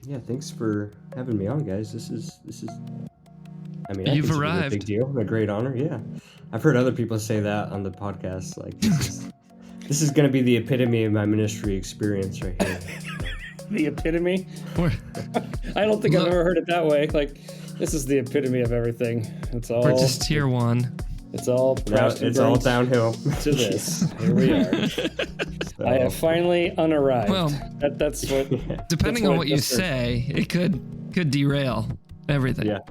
Yeah, thanks for having me on, guys. This is. I mean, You've I consider it arrived. a big deal, a great honor. Yeah, I've heard other people say that on the podcast. Like, this is going to be the epitome of my ministry experience right here. The epitome? I don't think I've ever heard it that way. Like, this is the epitome of everything. We're just tier one. It's all it's all downhill to this. Here we are. So, I have finally unarrived. Well, that's what. Depending on what you say, it could derail everything. Yeah.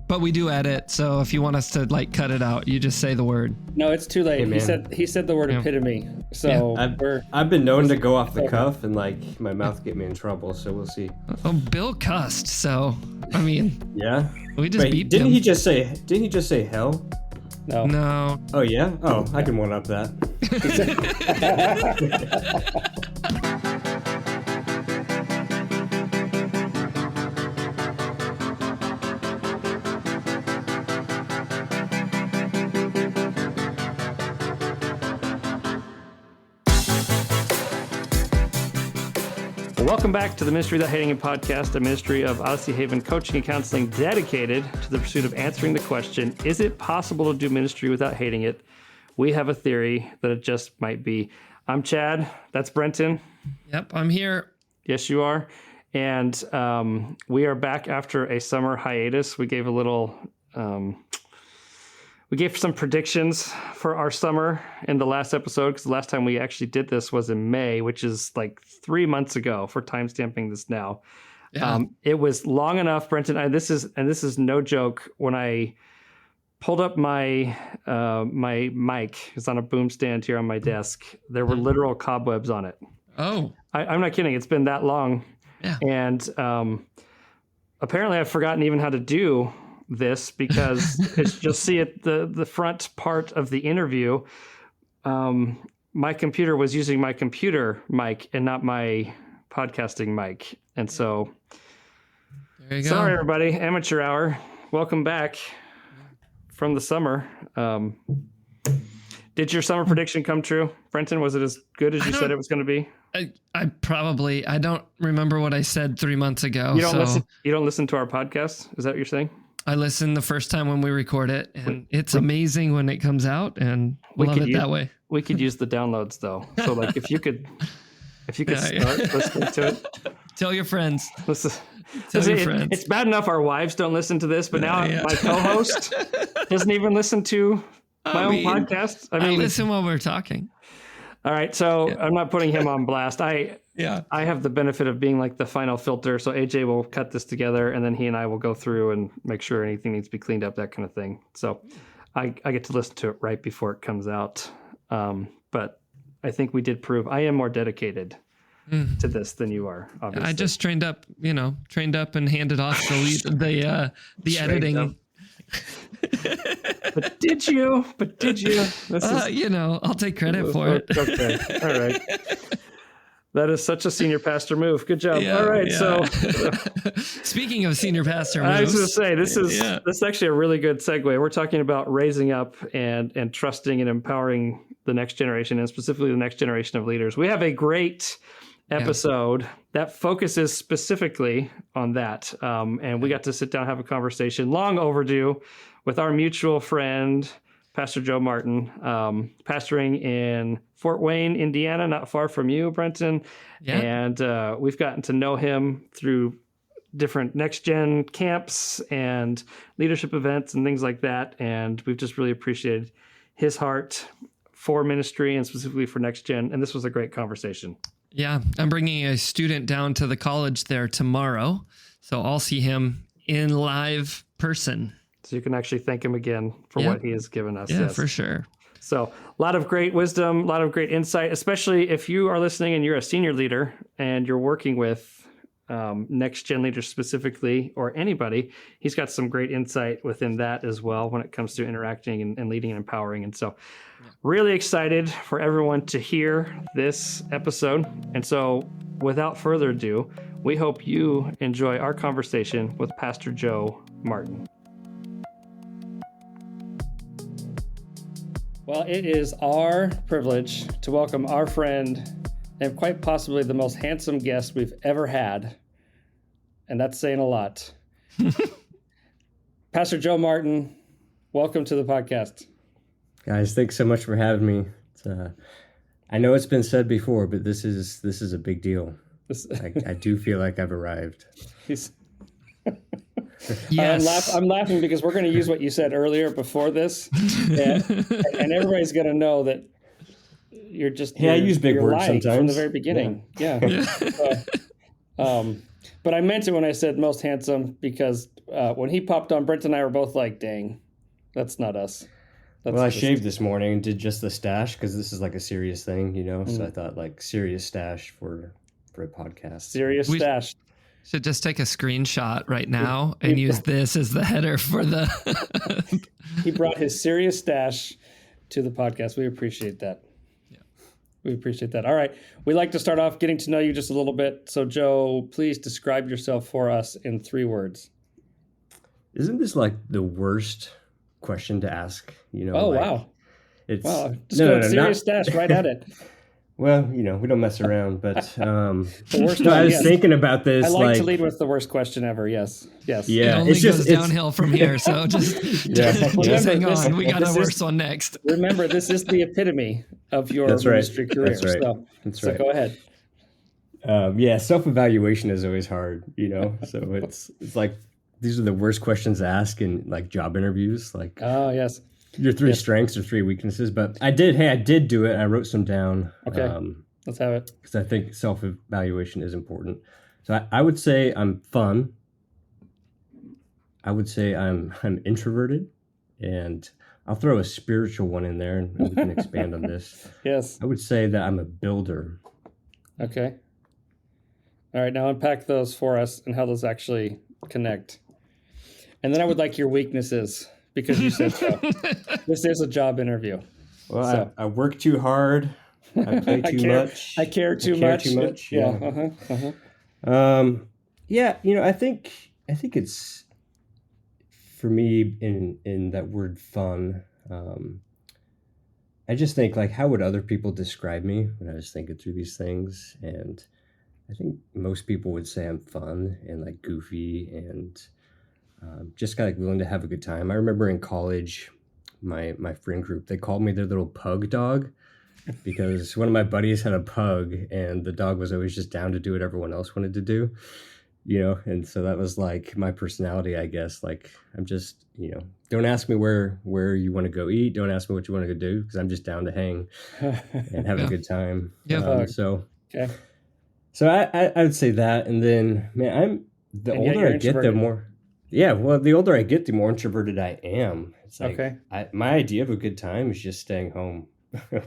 But we do edit, so if you want us to like cut it out, you just say the word. No, it's too late. Hey, he said the word epitome. So I've been known to go off the cuff and like my mouth get me in trouble. So we'll see. Oh, Bill cussed. So I mean, yeah. We just beat him. Didn't he just say hell? No. Oh yeah. Oh, I can one up that. Welcome back to the Ministry Without Hating It podcast, a ministry of Odyssey Haven coaching and counseling dedicated to the pursuit of answering the question, is it possible to do ministry without hating it? We have a theory that it just might be. I'm Chad. That's Brenton. Yep, I'm here. Yes, you are. And we are back after a summer hiatus. We gave a little... We gave some predictions for our summer in the last episode, because the last time we actually did this was in May, which is like 3 months ago for timestamping this now. Yeah. It was long enough, Brenton. This is no joke. When I pulled up my mic, it's on a boom stand here on my desk, there were literal cobwebs on it. Oh. I'm not kidding. It's been that long. Yeah. And apparently I've forgotten even how to do this, because you'll see at the front part of the interview, my computer was using my computer mic and not my podcasting mic. And so there you go. Sorry, everybody. Amateur hour. Welcome back from the summer. Did your summer prediction come true, Brenton? Was it as good as you said it was going to be? I don't remember what I said 3 months ago. You don't listen to our podcast? Is that what you're saying? I listen the first time when we record it, and it's amazing when it comes out, and love it that way. We could use the downloads though. So like if you could start listening to it. Tell your friends. Tell your friends. It's bad enough our wives don't listen to this, but now my co-host doesn't even listen to my own podcast. I listen while we're talking. All right, so I'm not putting him on blast. I have the benefit of being like the final filter, so AJ will cut this together, and then he and I will go through and make sure anything needs to be cleaned up, that kind of thing. So I get to listen to it right before it comes out. But I think we did prove I am more dedicated to this than you are, obviously. I just trained up and handed off the editing. But did you? I'll take credit for it. Okay. All right. That is such a senior pastor move. Good job. Yeah, all right. Yeah. So speaking of senior pastor moves, I was going to say, this is actually a really good segue. We're talking about raising up and trusting and empowering the next generation, and specifically the next generation of leaders. We have a great episode that focuses specifically on that. And we got to sit down and have a conversation, long overdue, with our mutual friend, Pastor Joe Martin, pastoring in Fort Wayne, Indiana, not far from you, Brenton. Yeah. And we've gotten to know him through different NextGen camps and leadership events and things like that. And we've just really appreciated his heart for ministry and specifically for NextGen. And this was a great conversation. Yeah, I'm bringing a student down to the college there tomorrow, so I'll see him in live person. So you can actually thank him again for what he has given us. Yeah, for sure. So a lot of great wisdom, a lot of great insight, especially if you are listening and you're a senior leader and you're working with NextGen leaders specifically, or anybody. He's got some great insight within that as well when it comes to interacting and leading and empowering. And so really excited for everyone to hear this episode. And so without further ado, we hope you enjoy our conversation with Pastor Joe Martin. Well, it is our privilege to welcome our friend and quite possibly the most handsome guest we've ever had, and that's saying a lot. Pastor Joe Martin, welcome to the podcast. Guys, thanks so much for having me. I know it's been said before, but this is a big deal. I do feel like I've arrived. Yes. I'm laughing because we're going to use what you said earlier before this, and everybody's going to know that you're just I use big words lying sometimes from the very beginning. Yeah. But I meant it when I said most handsome because when he popped on, Brent and I were both like, "Dang, that's not us." I shaved this morning and did just the stache because this is like a serious thing, you know. So I thought like serious stache for a podcast. Serious stache. Should just take a screenshot right now and use this as the header for the. He brought his serious stash to the podcast. We appreciate that. Yeah, we appreciate that. All right, we like to start off getting to know you just a little bit. So, Joe, please describe yourself for us in 3 words. Isn't this like the worst question to ask? You know. Oh like, wow! It's Just go serious stash right at it. Well, you know, we don't mess around, but the worst I was thinking about this. I like to lead with the worst question ever. Yes. Yeah, it only goes downhill from here. So just hang on. We got a worse one next. Remember, this is the epitome of your ministry career. That's right. So go ahead. Self-evaluation is always hard, you know. So it's like these are the worst questions to ask in like job interviews. Like, oh yes. Your 3 strengths or 3 weaknesses, but I did do it. I wrote some down. Okay, let's have it. Because I think self-evaluation is important. So I would say I'm fun. I would say I'm introverted, and I'll throw a spiritual one in there, and we can expand on this. Yes. I would say that I'm a builder. Okay. All right, now unpack those for us and how those actually connect. And then I would like your weaknesses. Because you said so. This is a job interview. Well, so. I work too hard. I play too much. I care too much. Yeah. You know, I think it's for me in that word fun. I just think like, how would other people describe me when I was thinking through these things? And I think most people would say I'm fun and like goofy and just kind of like willing to have a good time. I remember in college, my friend group, they called me their little pug dog because one of my buddies had a pug and the dog was always just down to do what everyone else wanted to do, you know? And so that was like my personality, I guess. Like I'm just, you know, don't ask me where you want to go eat. Don't ask me what you want to go do because I'm just down to hang and have a good time. So I would say that. And then, man, the older I get, the more... Yeah, well, the older I get, the more introverted I am. It's like my idea of a good time is just staying home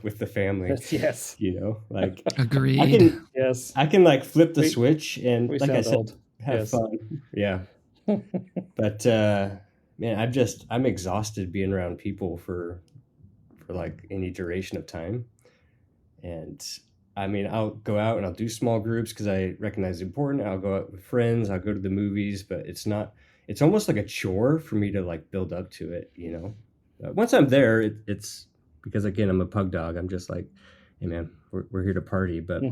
with the family. Yes, you know, like agreed. I can like flip the switch and, like I said, old. have fun. Yeah, but man, I'm exhausted being around people for like any duration of time, and I mean, I'll go out and I'll do small groups because I recognize it's important. I'll go out with friends. I'll go to the movies, but it's almost like a chore for me to like build up to it, you know. Once I'm there, it's because again I'm a pug dog. I'm just like, hey man, we're here to party. But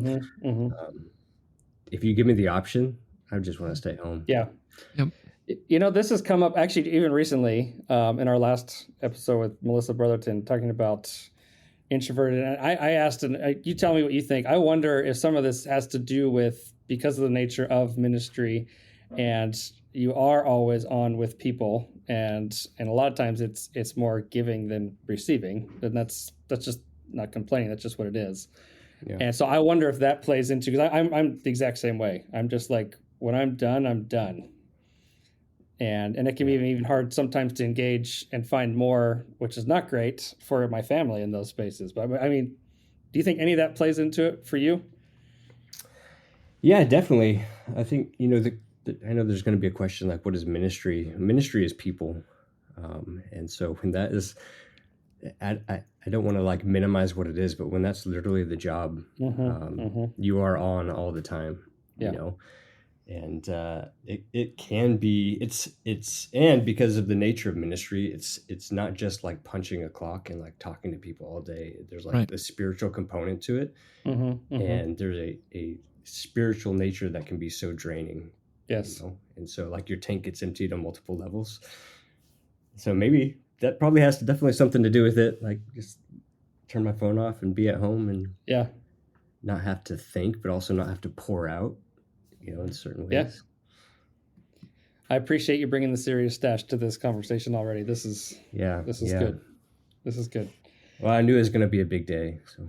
if you give me the option, I just want to stay home. Yeah. Yep. You know, this has come up actually even recently in our last episode with Melissa Brotherton talking about introverted. And I asked, and you tell me what you think. I wonder if some of this has to do with because of the nature of ministry and you are always on with people and a lot of times it's more giving than receiving, and that's just not complaining, that's just what it is. Yeah. And so I wonder if that plays into, because I'm the exact same way. I'm just like, when I'm done and it can be even hard sometimes to engage and find more, which is not great for my family in those spaces. But I mean, do you think any of that plays into it for you? Yeah, definitely. I think, you know, I know there's going to be a question like, what is ministry? Ministry is people. And so when that is, I don't want to like minimize what it is, but when that's literally the job, you are on all the time, you know, and it can be, and because of the nature of ministry, it's not just like punching a clock and like talking to people all day. There's like the spiritual component to it. And there's a spiritual nature that can be so draining. Yes. And so like your tank gets emptied on multiple levels. So maybe that probably has definitely something to do with it. Like just turn my phone off and be at home and not have to think, but also not have to pour out, in certain ways. Yeah. I appreciate you bringing the serious stash to this conversation already. This is good. This is good. Well, I knew it was going to be a big day. So.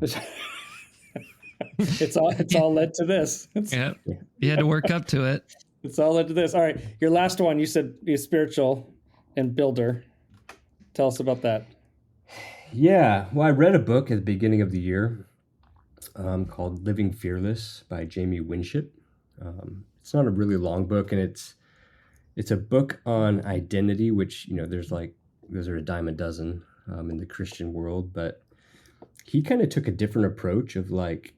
It's all led to this. You had to work up to it. It's all led to this. All right. Your last one, you said you're spiritual and builder. Tell us about that. Yeah. Well, I read a book at the beginning of the year called Living Fearless by Jamie Winship. It's not a really long book, and it's a book on identity, which, there's like, those are a dime a dozen in the Christian world, but he kind of took a different approach of like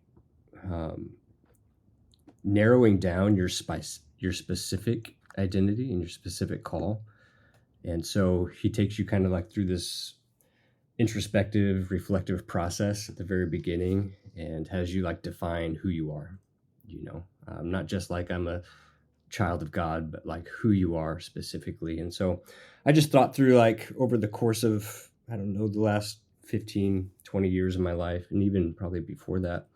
narrowing down your specific identity and your specific call. And so he takes you kind of like through this introspective, reflective process at the very beginning and has you like define who you are, not just like I'm a child of God, but like who you are specifically. And so I just thought through like over the course of, I don't know, the last 15, 20 years of my life, and even probably before that,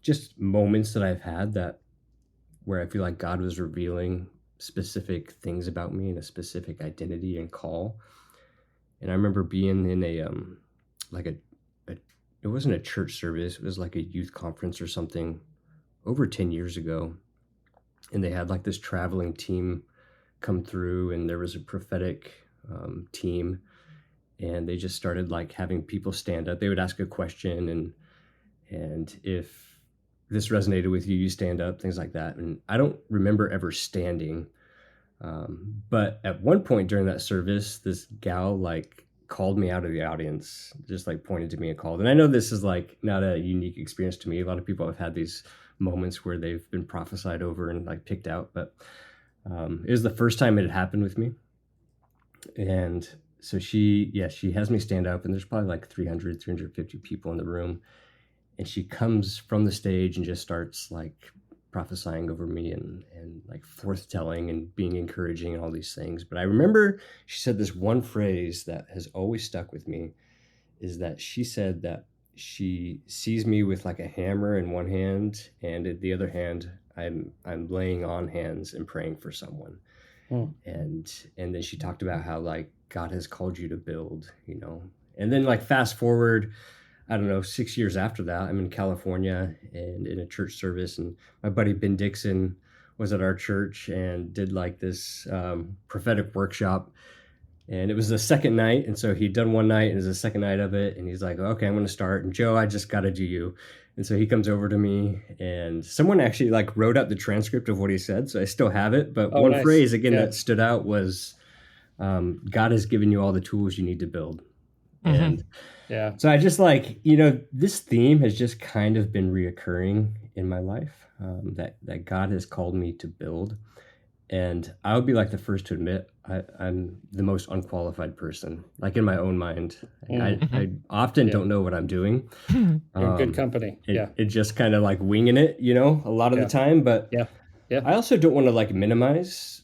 just moments that I've had where I feel like God was revealing specific things about me and a specific identity and call. And I remember being in it wasn't a church service, it was like a youth conference or something over 10 years ago. And they had like this traveling team come through, and there was a prophetic team, and they just started like having people stand up. They would ask a question, and if this resonated with you, you stand up, things like that. And I don't remember ever standing. But at one point during that service, this gal like called me out of the audience, just like pointed to me and called. And I know this is like not a unique experience to me. A lot of people have had these moments where they've been prophesied over and like picked out, but it was the first time it had happened with me. And so she has me stand up, and there's probably like 350 people in the room. And she comes from the stage and just starts like prophesying over me and like forthtelling and being encouraging and all these things. But I remember she said this one phrase that has always stuck with me, is that she said that she sees me with like a hammer in one hand, and in the other hand, I'm laying on hands and praying for someone. And then she talked about how like God has called you to build, and then like fast forward, I don't know, 6 years after that, I'm in California and in a church service, and my buddy Ben Dixon was at our church and did like this prophetic workshop. And it was the second night. And so he'd done one night, and it was the second night of it. And he's like, okay, I'm going to start. And Joe, I just got to do you. And so he comes over to me, and someone actually like wrote out the transcript of what he said. So I still have it. But one nice. phrase again that stood out was, God has given you all the tools you need to build. And so I just like, this theme has just kind of been reoccurring in my life, that God has called me to build. And I would be like the first to admit I'm the most unqualified person, like in my own mind. I often don't know what I'm doing. You're in good company. It just kind of like winging it, a lot of the time. But I also don't want to like minimize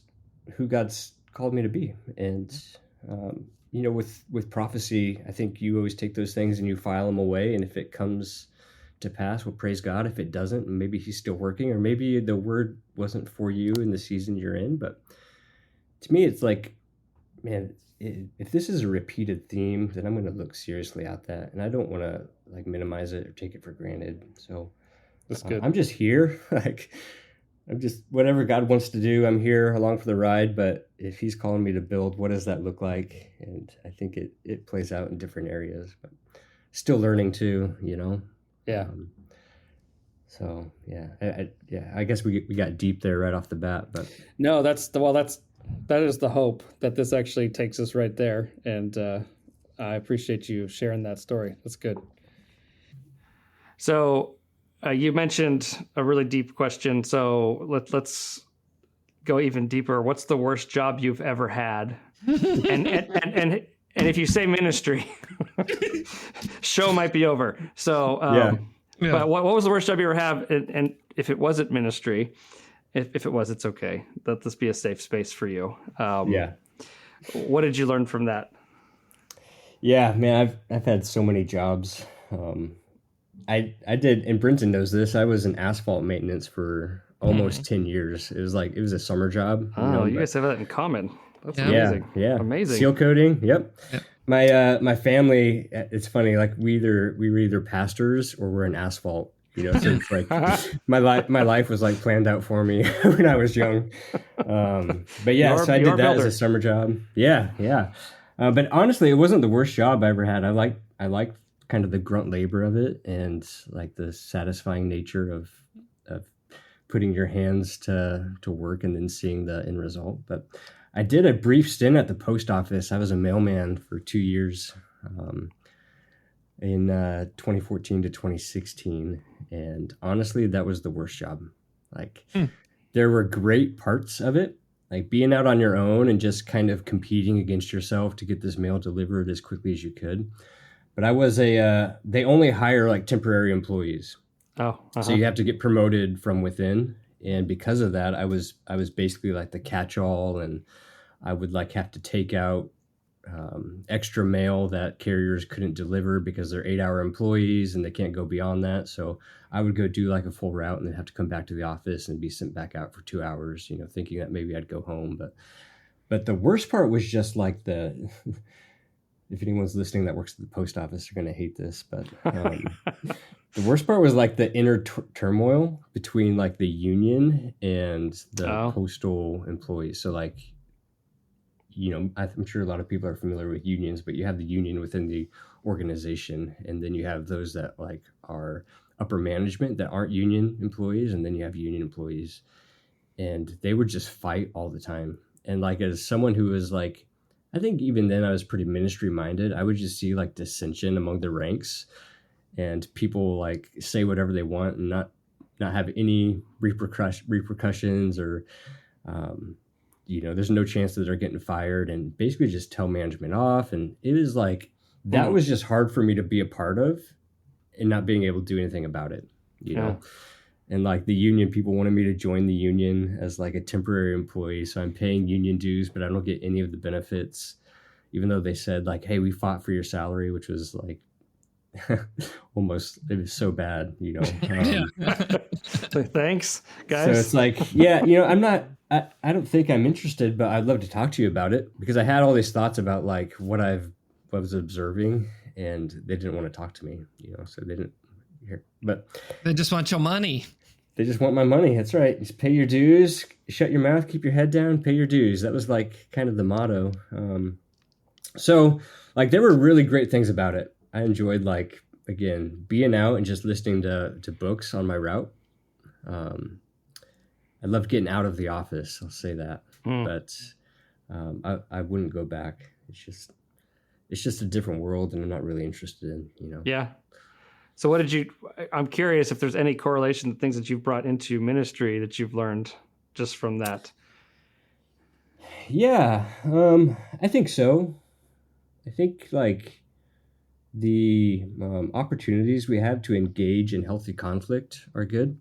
who God's called me to be. And, with prophecy, I think you always take those things and you file them away. And if it comes to pass, well, praise God. If it doesn't, maybe he's still working, or maybe the word wasn't for you in the season you're in. But to me, it's like, man, if this is a repeated theme, then I'm going to look seriously at that. And I don't want to like minimize it or take it for granted. So that's good. I'm just here. I'm just, whatever God wants to do, I'm here along for the ride. But if he's calling me to build, what does that look like? And I think it plays out in different areas, but still learning too, Yeah. I guess we got deep there right off the bat, but no, that is the hope, that this actually takes us right there. And I appreciate you sharing that story. That's good. So you mentioned a really deep question. So let's go even deeper. What's the worst job you've ever had? and if you say ministry, show might be over. So, but what was the worst job you ever had? And if it wasn't ministry, If it was, it's okay. Let this be a safe space for you. Yeah. What did you learn from that? Yeah, man, I've had so many jobs. I did, and Brenton knows this. I was in asphalt maintenance for almost 10 years. It was a summer job. Oh, you guys have that in common. That's Yeah. amazing. Yeah. Amazing. Seal coating. Yep. Yep. My family, it's funny, like we were either pastors or we're in asphalt, so it's like my life was like planned out for me when I was young. But yeah, so I did that as a summer job. Yeah. Yeah. But honestly, it wasn't the worst job I ever had. I liked kind of the grunt labor of it and like the satisfying nature of putting your hands to work and then seeing the end result. But I did a brief stint at the post office. I was a mailman for 2 years in 2014 to 2016. And honestly, that was the worst job. Like there were great parts of it, like being out on your own and just kind of competing against yourself to get this mail delivered as quickly as you could. But I was they only hire like temporary employees. Oh, so you have to get promoted from within. And because of that, I was basically like the catch-all, and I would like have to take out extra mail that carriers couldn't deliver because they're 8-hour employees and they can't go beyond that. So I would go do like a full route and then have to come back to the office and be sent back out for 2 hours, thinking that maybe I'd go home. But the worst part was just like if anyone's listening that works at the post office, they're going to hate this, but the worst part was like the inner turmoil between like the union and the postal employees. So like, I'm sure a lot of people are familiar with unions, but you have the union within the organization, and then you have those that like are upper management that aren't union employees, and then you have union employees, and they would just fight all the time. And like as someone who was like, I think even then I was pretty ministry minded, I would just see like dissension among the ranks, and people like say whatever they want and not have any repercussions or there's no chance that they're getting fired, and basically just tell management off. And it was like that was just hard for me to be a part of and not being able to do anything about it, And like the union people wanted me to join the union as like a temporary employee. So I'm paying union dues, but I don't get any of the benefits, even though they said like, hey, we fought for your salary, which was like almost, it was so bad, Thanks, guys. So it's like, I don't think I'm interested, but I'd love to talk to you about it, because I had all these thoughts about like what I was observing, and they didn't want to talk to me, so they didn't hear, but they just want your money. They just want my money. That's right. Just pay your dues, shut your mouth, keep your head down, pay your dues. That was like kind of the motto. So like there were really great things about it. I enjoyed like, again, being out and just listening to books on my route. I loved getting out of the office. I'll say that, but I wouldn't go back. It's just a different world, and I'm not really interested in, Yeah. So I'm curious if there's any correlation to things that you've brought into ministry that you've learned just from that. Yeah, I think so. I think like the opportunities we have to engage in healthy conflict are good.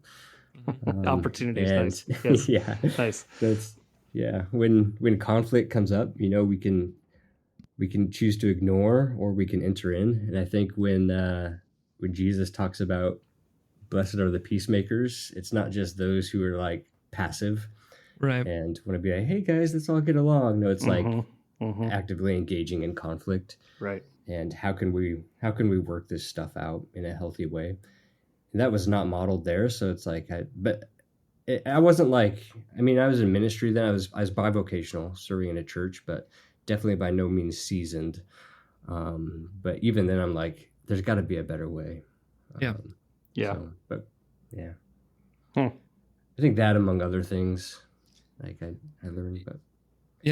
Opportunities, nice. Yes. Yeah, nice. When conflict comes up, we can choose to ignore, or we can enter in. And I think when Jesus talks about blessed are the peacemakers, it's not just those who are like passive, right, and want to be like, hey guys, let's all get along. No, it's like actively engaging in conflict, right? And how can we work this stuff out in a healthy way? And that was not modeled there. So it's like, I wasn't like, I was in ministry then. I was bivocational, serving in a church, but definitely by no means seasoned. But even then, I'm like, there's got to be a better way. Yeah. I think that, among other things, like I learned. But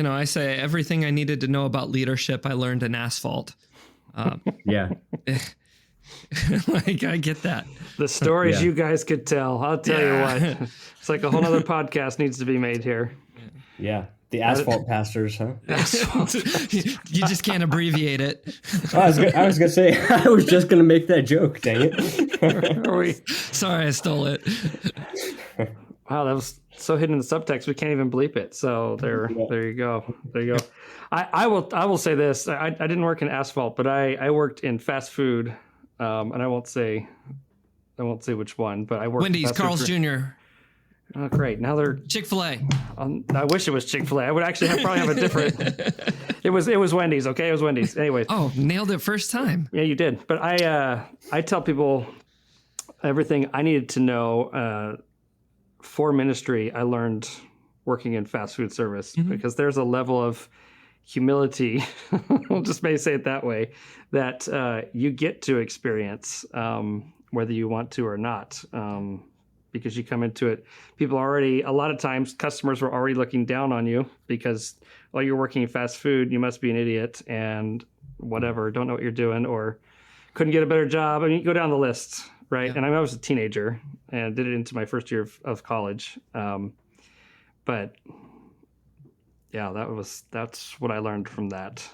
I say everything I needed to know about leadership I learned in asphalt. Yeah. Like I get that. The stories you guys could tell. I'll tell you what. It's like a whole other podcast needs to be made here. Yeah. The asphalt pastors, huh? You just can't abbreviate it. I was gonna say, I was just gonna make that joke. Dang it! Sorry, I stole it. Wow, that was so hidden in the subtext we can't even bleep it. So there you go. There you go. I will say this. I didn't work in asphalt, but I worked in fast food, and I won't say which one, but I worked Wendy's, in fast Carl's food Jr., Oh, great. Now they're Chick-fil-A. I wish it was Chick-fil-A. I would actually probably have a different. It was Wendy's. Okay, it was Wendy's. Anyways. Oh, nailed it first time. Yeah, you did. But I tell people everything I needed to know for ministry. I learned working in fast food service because there's a level of humility. I'll just may say it that way, that you get to experience whether you want to or not. Because you come into it, people already, a lot of times customers were already looking down on you because, well, you're working in fast food, you must be an idiot and whatever, don't know what you're doing or couldn't get a better job. I mean, you go down the list, right? Yeah. And I was a teenager and did it into my first year of college. But yeah, that's what I learned from that.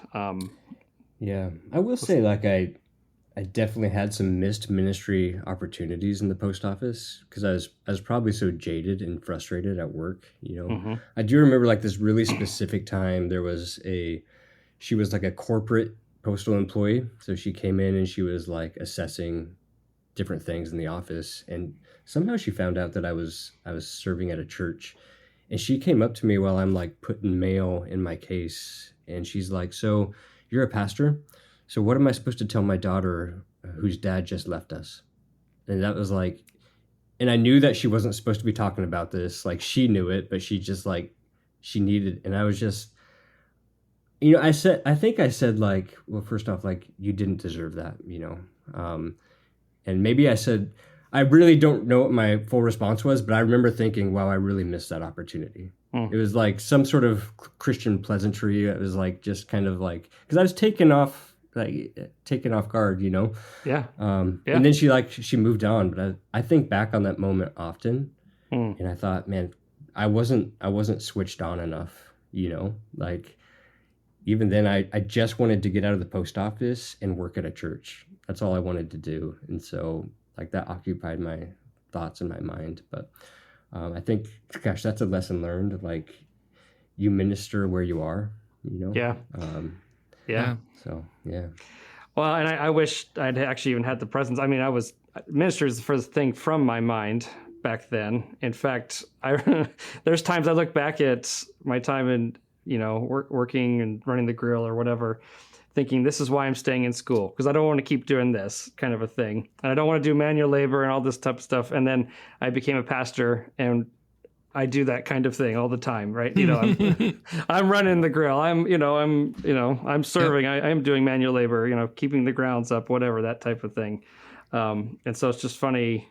Yeah, I will say, like, I definitely had some missed ministry opportunities in the post office because I was probably so jaded and frustrated at work. I do remember like this really specific time. She was like a corporate postal employee, so she came in and she was like assessing different things in the office, and somehow she found out that I was serving at a church, and she came up to me while I'm like putting mail in my case, and she's like, "So you're a pastor? So what am I supposed to tell my daughter whose dad just left us?" And that was like, and I knew that she wasn't supposed to be talking about this. Like she knew it, but she just like, she needed, and I was just, I think I said like, well, first off, like you didn't deserve that, and maybe I said, I really don't know what my full response was, but I remember thinking, wow, I really missed that opportunity. It was like some sort of Christian pleasantry. It was like, just kind of like, because I was taken off guard, Yeah. And then she moved on, but I think back on that moment often, and I thought, man, I wasn't switched on enough, like even then I just wanted to get out of the post office and work at a church. That's all I wanted to do. And so like that occupied my thoughts and my mind. But I think, gosh, that's a lesson learned. Like you minister where you are, Yeah. Yeah. So, yeah. Well, and I wish I'd actually even had the presence. I mean, ministry is the first thing from my mind back then. In fact, there's times I look back at my time in, working and running the grill or whatever, thinking this is why I'm staying in school, because I don't want to keep doing this kind of a thing. And I don't want to do manual labor and all this type of stuff. And then I became a pastor and I do that kind of thing all the time, right? I'm running the grill. I'm serving. Yep. I'm doing manual labor, keeping the grounds up, whatever, that type of thing. And so it's just funny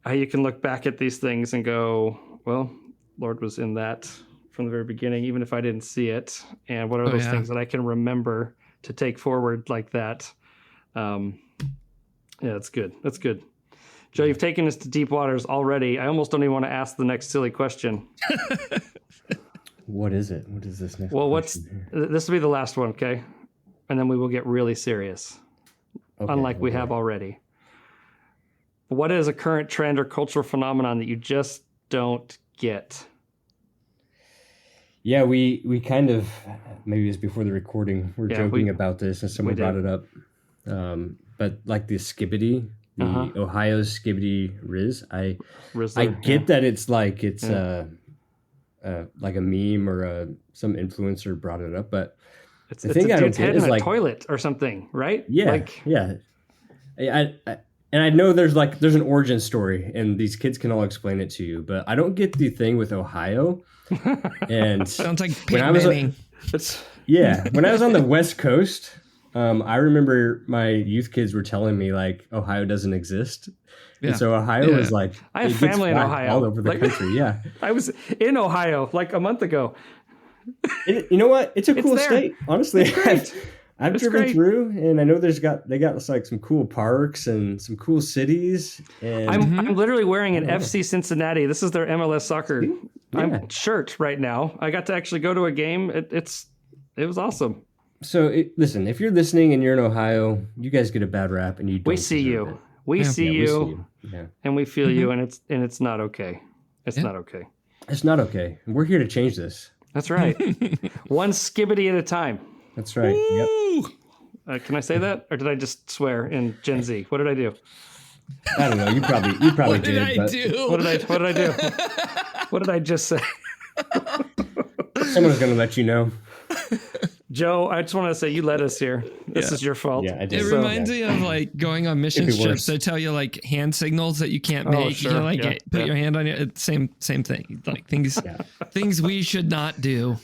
how you can look back at these things and go, well, Lord was in that from the very beginning, even if I didn't see it. And what are those things that I can remember to take forward like that? Yeah, that's good. That's good. Joe, you've taken us to deep waters already. I almost don't even want to ask the next silly question. What is it? What is this next question? This will be the last one, okay? And then we will get really serious, unlike we have already. What is a current trend or cultural phenomenon that you just don't get? Yeah, we kind of, maybe it was before the recording, we're joking about this and someone brought it up. But like the skibbity, Ohio skibbity Riz, I get that it's like like a meme or some influencer brought it up, but the thing I don't get is like a toilet or something, right? Yeah, and I know there's an origin story, and these kids can all explain it to you, but I don't get the thing with Ohio. And sounds like when I was when I was on the West Coast, I remember my youth kids were telling me like Ohio doesn't exist. Yeah. And so Ohio is like, I have family in Ohio all over the country. Yeah. I was in Ohio like a month ago. You know what? It's a cool state. Honestly, I've driven through, and I know they got like some cool parks and some cool cities. And I'm literally wearing an FC Cincinnati. This is their MLS soccer shirt right now. I got to actually go to a game. It was awesome. So listen, if you're listening and you're in Ohio, you guys get a bad rap, and you don't. We see you. We see you, and we feel you, and it's not okay. It's Yeah. not okay. It's not okay. We're here to change this. That's right. One skibbity at a time. That's right. Yep. Woo! Can I say that, or did I just swear in Gen Z? What did I do? I don't know. You probably What did did. I But do? What did I do? What did I just say? someone's gonna let you know. Joe, I just want to say you led us here. This Yeah. is your fault. Yeah, I did. It So- reminds me of like going on mission It'd be trips. worse. They tell you like hand signals that you can't Oh, make. sure. You know, like Yeah. put Yeah. your hand on it. Same thing. Like things we should not do.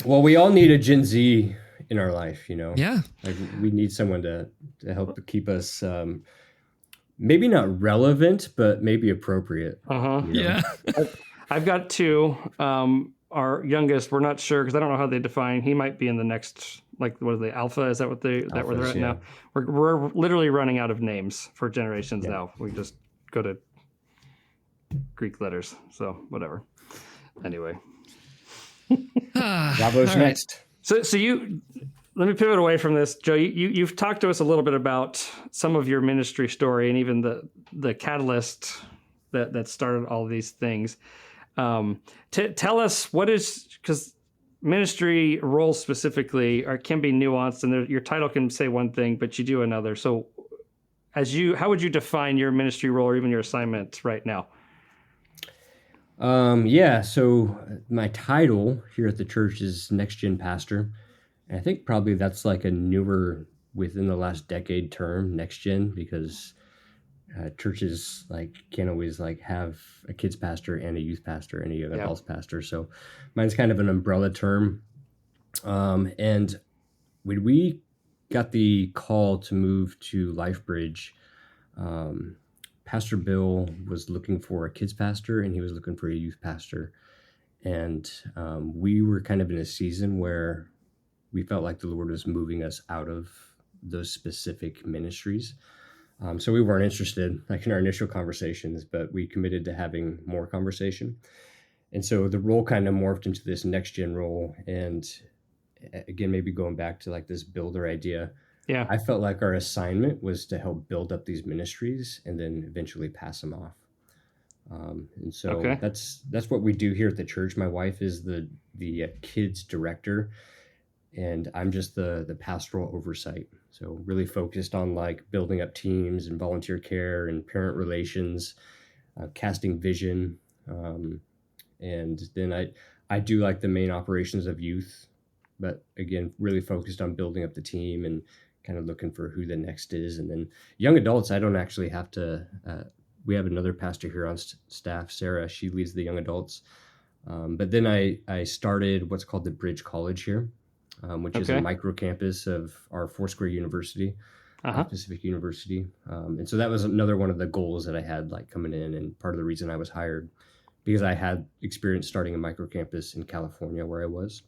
Well, we all need a Gen Z in our life, you know. Yeah. Like we need someone to help keep us maybe not relevant, but maybe appropriate. Uh-huh. you know? Yeah. I've got two. Our youngest, we're not sure because I don't know how they define. He might be in the next, like, what are they, alpha? Is that what where they're Alphas, at yeah. now? We're literally running out of names for generations Yeah. now. We just go to Greek letters. So whatever. Anyway, Bravo's All right. next. so you let me pivot away from this, Joe. You've talked to us a little bit about some of your ministry story and even the catalyst that started all these things. Tell us what is, because ministry roles specifically can be nuanced, and your title can say one thing, but you do another. So, how would you define your ministry role or even your assignment right now? Yeah, so my title here at the church is NextGen Pastor. And I think probably that's like a newer within the last decade term, NextGen, because churches like can't always like have a kids pastor and a youth pastor and a young adults pastor. So mine's kind of an umbrella term. And when we got the call to move to LifeBridge, Pastor Bill was looking for a kids pastor and he was looking for a youth pastor. And we were kind of in a season where we felt like the Lord was moving us out of those specific ministries. So we weren't interested, like in our initial conversations, but we committed to having more conversation. And so the role kind of morphed into this next gen role. And again, maybe going back to like this builder idea, Yeah. I felt like our assignment was to help build up these ministries and then eventually pass them off. And so Okay. that's what we do here at the church. My wife is the kids director, and I'm just the pastoral oversight. So really focused on like building up teams and volunteer care and parent relations, casting vision. And then I do like the main operations of youth, but again, really focused on building up the team and kind of looking for who the next is. And then young adults, I don't actually have to, we have another pastor here on staff, Sarah, she leads the young adults. But then I started what's called the Bridge College here, which is a micro campus of our Foursquare University, Pacific University. And so that was another one of the goals that I had like coming in, and part of the reason I was hired, because I had experience starting a micro campus in California where I was.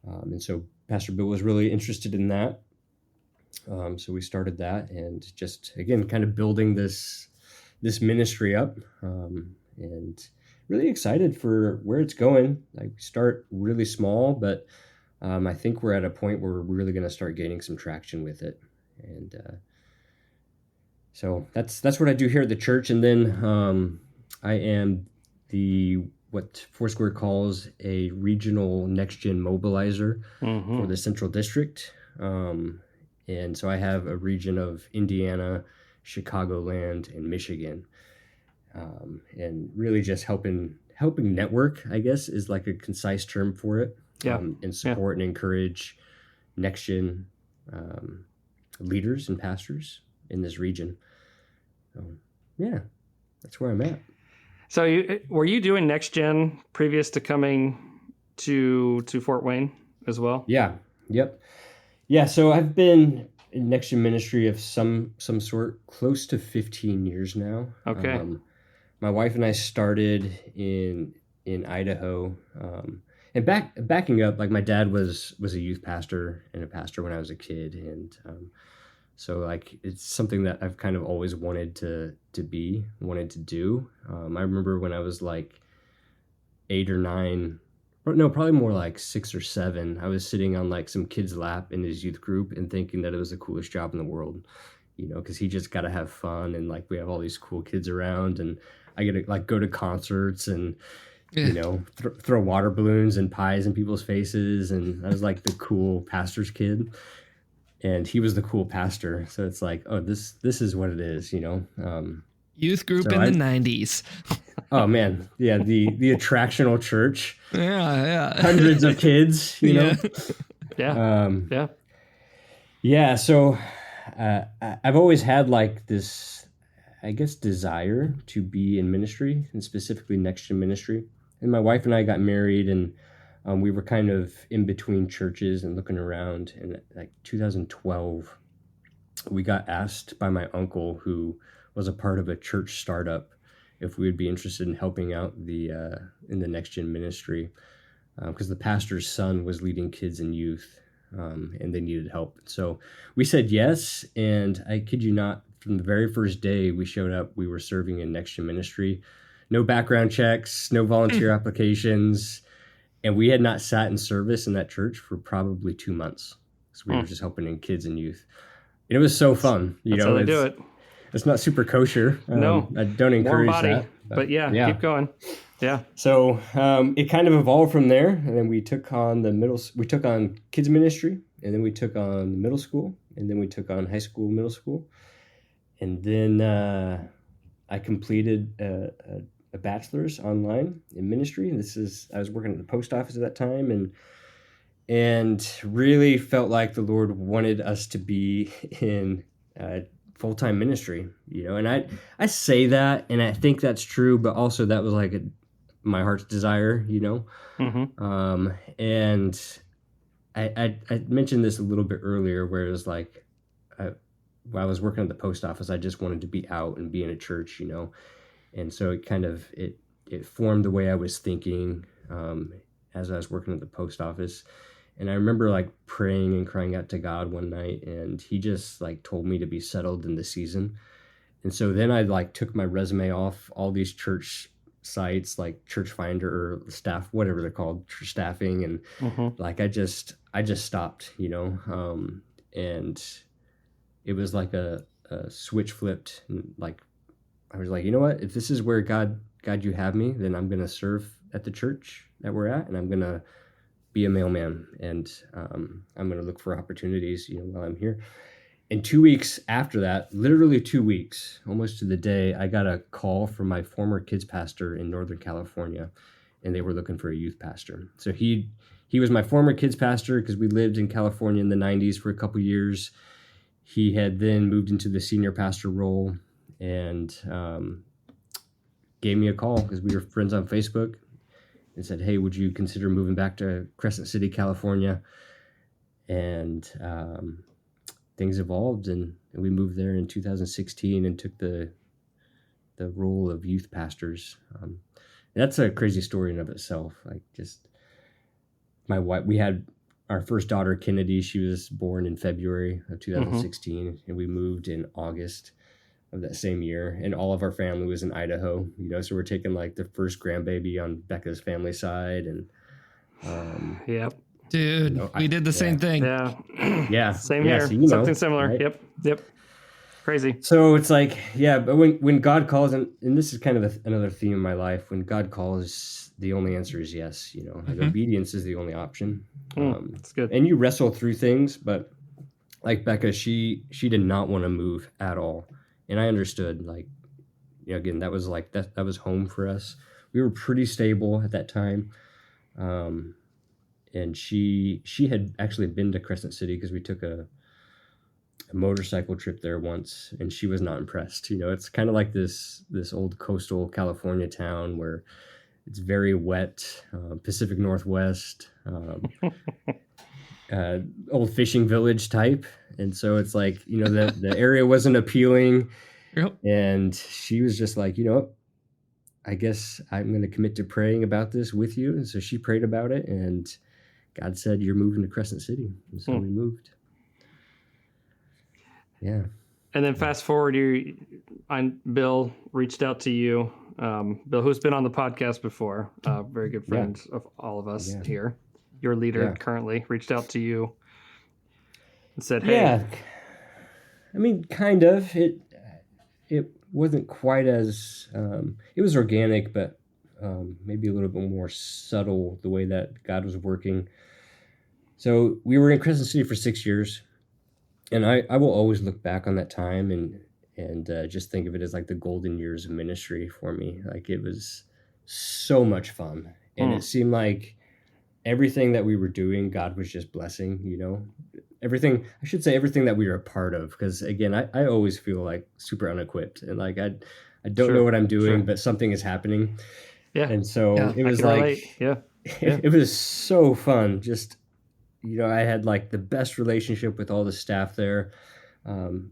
And so Pastor Bill was really interested in that. So we started that, and just, again, kind of building this ministry up, and really excited for where it's going. Like, we start really small, but I think we're at a point where we're really going to start gaining some traction with it. And so that's what I do here at the church. And then I am what Foursquare calls a Regional NextGen Mobilizer for the Central District. And so I have a region of Indiana, Chicagoland, and Michigan. And really just helping network, I guess, is like a concise term for it. And support and encourage NextGen leaders and pastors in this region. So, yeah, that's where I'm at. So were you doing NextGen previous to coming to Fort Wayne as well? Yeah. Yep. Yeah. So I've been in NextGen Ministry of some sort close to 15 years now. Okay. My wife and I started in Idaho. And backing up, like, my dad was a youth pastor and a pastor when I was a kid. And so like, it's something that I've kind of always wanted to do. I remember when I was like 8 or 9, or no, probably more like 6 or 7, I was sitting on like some kid's lap in his youth group and thinking that it was the coolest job in the world, because he just got to have fun, and like, we have all these cool kids around. And I get to like go to concerts and Yeah. you know throw water balloons and pies in people's faces, and I was like the cool pastor's kid, and he was the cool pastor. So it's like, oh, this is what it is, you know. Youth group So in the 90s. Oh man, yeah, the attractional church, Yeah. hundreds of kids, you know. Yeah. Yeah. Yeah, so I've always had like this, I guess, desire to be in ministry, and specifically NextGen Ministry. And my wife and I got married, and we were kind of in between churches and looking around. And like 2012, we got asked by my uncle, who was a part of a church startup, if we would be interested in helping out in the NextGen Ministry, because the pastor's son was leading kids and youth. And they needed help. So we said yes. And I kid you not, from the very first day we showed up, we were serving in NextGen Ministry. No background checks, no volunteer applications. And we had not sat in service in that church for probably 2 months. So we were just helping in kids and youth. And it was so fun. That's how they do it. It's not super kosher. No. I don't encourage Warm body, that. but yeah, keep going. Yeah. So it kind of evolved from there, and then we took on kids ministry, and then we took on the middle school, and then we took on high school, middle school, and then I completed a bachelor's online in ministry. I was working at the post office at that time, and really felt like the Lord wanted us to be in full-time ministry, you know. And I say that, and I think that's true, but also that was like my heart's desire, you know. Mm-hmm. And I mentioned this a little bit earlier, where it was like, while I was working at the post office, I just wanted to be out and be in a church, you know. And so it kind of it formed the way I was thinking as I was working at the post office. And I remember like praying and crying out to God one night, and he just like told me to be settled in the season. And so then I like took my resume off all these church sites like Church Finder or Staff, whatever they're called, church staffing, and like I just stopped, you know. And it was like a switch flipped, and like I was like, you know what, if this is where God you have me, then I'm gonna serve at the church that we're at, and I'm gonna be a mailman, and I'm gonna look for opportunities, you know, while I'm here. And 2 weeks after that, literally 2 weeks, almost to the day, I got a call from my former kids pastor in Northern California, and they were looking for a youth pastor. So he was my former kids pastor because we lived in California in the 90s for a couple years. He had then moved into the senior pastor role, and gave me a call because we were friends on Facebook, and said, hey, would you consider moving back to Crescent City, California? And things evolved, and we moved there in 2016 and took the role of youth pastors. That's a crazy story in of itself. Like, just my wife, we had our first daughter, Kennedy. She was born in February of 2016, and we moved in August of that same year. And all of our family was in Idaho, you know, so we're taking like the first grandbaby on Becca's family side. And Yep. Dude, you know, we did the same thing. Yeah. yeah, Same yeah, here. so, you know, Something similar. right? Yep. Crazy. So it's like, yeah, but when God calls, and this is kind of another theme in my life, when God calls, the only answer is yes, you know. Like, obedience is the only option. That's good. And you wrestle through things, but like Becca, she did not want to move at all. And I understood, like, you know, again, that was like, that was home for us. We were pretty stable at that time. And she had actually been to Crescent City because we took a motorcycle trip there once, and she was not impressed. You know, it's kind of like this old coastal California town where it's very wet, Pacific Northwest, old fishing village type. And so it's like, you know, the area wasn't appealing. Yep. And she was just like, you know what, I guess I'm going to commit to praying about this with you. And so she prayed about it, and God said, you're moving to Crescent City. And so we moved. Yeah. And then fast forward, Bill reached out to you. Bill, who's been on the podcast before, very good friend of all of us here. Your leader currently reached out to you and said, hey. Yeah. I mean, kind of. wasn't quite as it was organic, but maybe a little bit more subtle the way that God was working. So we were in Crescent City for 6 years, and I will always look back on that time and just think of it as like the golden years of ministry for me. Like, it was so much fun, and it seemed like everything that we were doing, God was just blessing, everything that we were a part of. Because again, I always feel like super unequipped, and like I don't know what I'm doing, but something is happening. Yeah. And so it was like, it was so fun. Just, I had like the best relationship with all the staff there.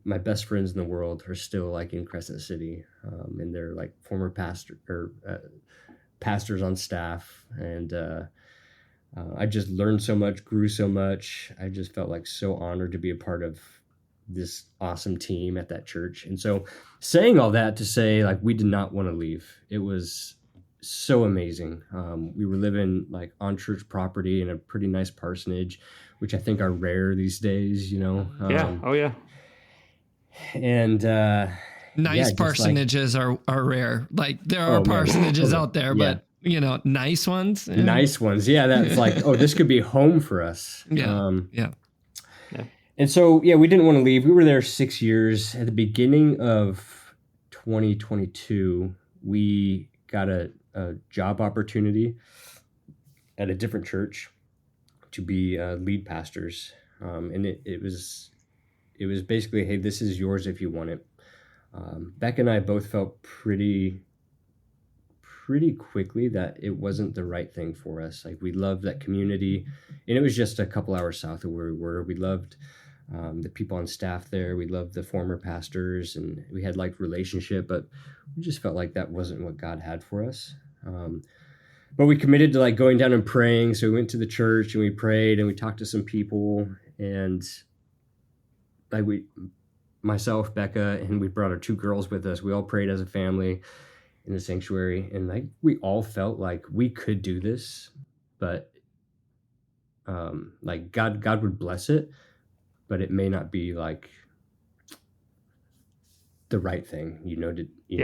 My best friends in the world are still like in Crescent City, and they're like former pastors on staff. And I just learned so much, grew so much. I just felt like so honored to be a part of this awesome team at that church. And so saying all that to say, like, we did not want to leave. It was so amazing. We were living like on church property in a pretty nice parsonage, which I think are rare these days, Yeah. Oh yeah. And nice parsonages are rare. Like, there are parsonages out there, but nice ones. Nice ones. Yeah. That's like, this could be home for us. Yeah. And so, we didn't want to leave. We were there 6 years. At the beginning of 2022, we got a job opportunity at a different church to be lead pastors. And it was basically, hey, this is yours if you want it. Becca and I both felt pretty quickly that it wasn't the right thing for us. Like, we loved that community, and it was just a couple hours south of where we were. We loved the people on staff there. We loved the former pastors, and we had like relationship, but we just felt like that wasn't what God had for us. But we committed to like going down and praying. So we went to the church and we prayed and we talked to some people, and like myself, Becca, and we brought our 2 girls with us. We all prayed as a family in the sanctuary, and like we all felt like we could do this, but like God would bless it, but it may not be like the right thing, know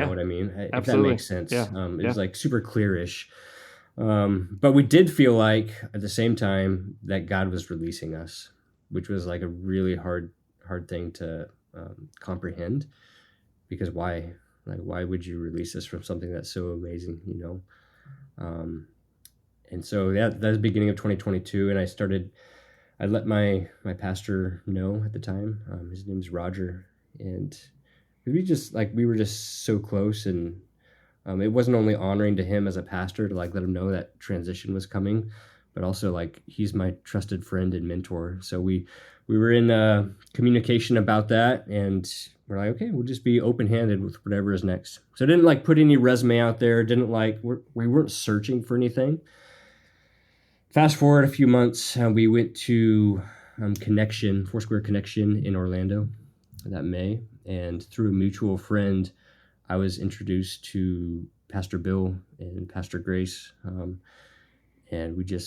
what I mean? Absolutely. If that makes sense. Yeah. It was like super clearish. But we did feel like at the same time that God was releasing us, which was like a really hard thing to comprehend, because why would you release us from something that's so amazing, and so that was the beginning of 2022. And I let my pastor know at the time. His name's Roger, and we were just so close. And it wasn't only honoring to him as a pastor to like let him know that transition was coming, but also like he's my trusted friend and mentor. So we were in communication about that, and we're like, okay, we'll just be open-handed with whatever is next. So I didn't like put any resume out there. We weren't searching for anything. Fast forward a few months, we went to Foursquare Connection in Orlando that May, and through a mutual friend, I was introduced to Pastor Bill and Pastor Grace, and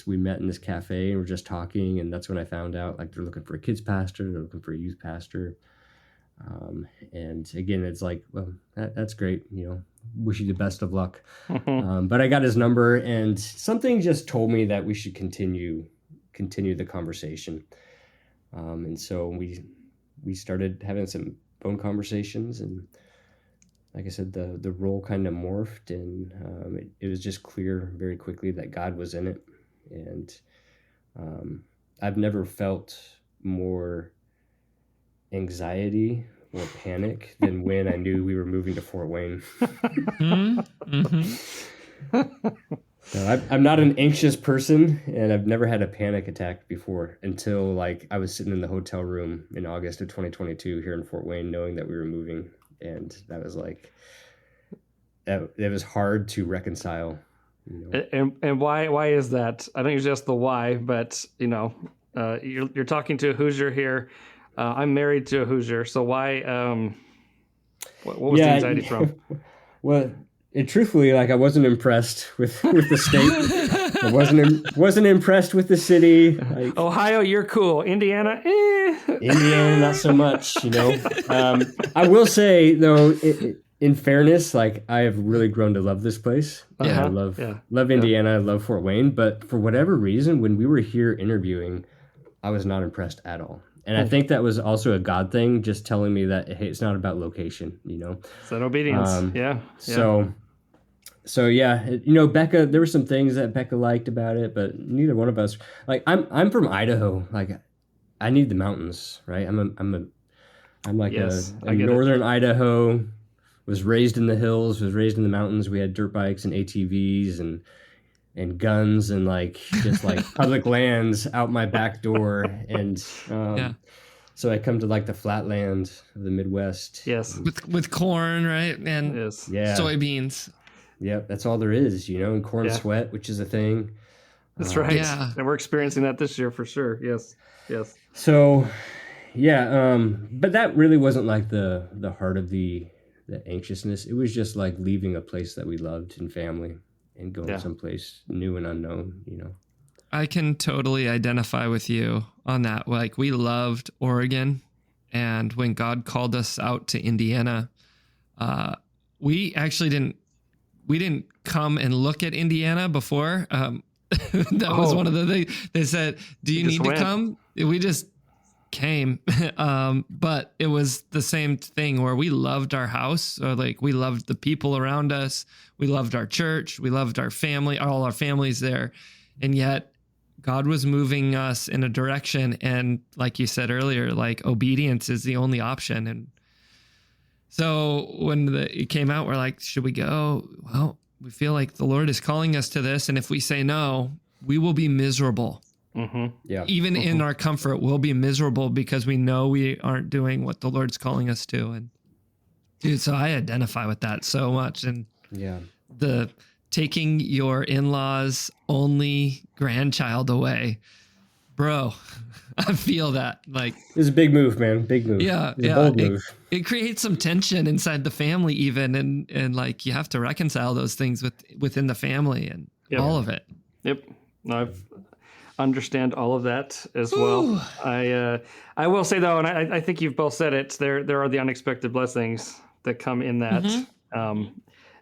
we met in this cafe and we're just talking, and that's when I found out like they're looking for a kids pastor, they're looking for a youth pastor, and again, it's like, well, that's great, wish you the best of luck. But I got his number, and something just told me that we should continue the conversation, and so we started having some phone conversations, and like I said, the role kind of morphed, and it was just clear very quickly that God was in it. And I've never felt more anxiety or panic than when I knew we were moving to Fort Wayne. I'm not an anxious person, and I've never had a panic attack before until like I was sitting in the hotel room in August of 2022 here in Fort Wayne, knowing that we were moving. And that was like, it was hard to reconcile. And why is that? I think it's just the why, but you're talking to a Hoosier here. I'm married to a Hoosier, so why? What was the anxiety from? Well, truthfully, like I wasn't impressed with the state. I wasn't impressed with the city. Like, Ohio, you're cool. Indiana, Indiana, not so much. I will say though, in fairness, like I have really grown to love this place. Yeah. I love Indiana. I love Fort Wayne. But for whatever reason, when we were here interviewing, I was not impressed at all. And I think that was also a God thing, just telling me that hey, it's not about location, you know. It's that obedience. Yeah. So yeah, Becca. There were some things that Becca liked about it, but neither one of us. Like I'm from Idaho. Like I need the mountains, right? I'm like Yes, a I get northern Idaho. Was raised in the hills. Was raised in the mountains. We had dirt bikes and ATVs and guns and like just like public lands out my back door. And so I come to like the flatland of the Midwest. Yes. With corn, right? And Yes. soybeans. Yep, that's all there is, and corn sweat, which is a thing. That's right. Yeah. And we're experiencing that this year for sure. Yes. Yes. So, yeah, but that really wasn't like the heart of the anxiousness. It was just like leaving a place that we loved and family and going someplace new and unknown, I can totally identify with you on that. Like we loved Oregon, and when God called us out to Indiana, we actually didn't come and look at Indiana before. That was one of the things they said, do you need to come? We just came. But it was the same thing where we loved our house. Or like we loved the people around us. We loved our church. We loved our family, all our families there. And yet God was moving us in a direction. And like you said earlier, like obedience is the only option. And so when it came out, we're like, should we go? Well, we feel like the Lord is calling us to this. And if we say no, we will be miserable. Mm-hmm. Yeah. Even in our comfort, we'll be miserable because we know we aren't doing what the Lord's calling us to. And dude, so I identify with that so much. And the taking your in-laws' only grandchild away, bro, I feel that. Like it was a big move, man. Big move. Yeah. It was a bold move. It creates some tension inside the family even. And like you have to reconcile those things within the family and all of it. Yep. No, I understand all of that as well. I will say though, and I think you've both said it, there are the unexpected blessings that come in that.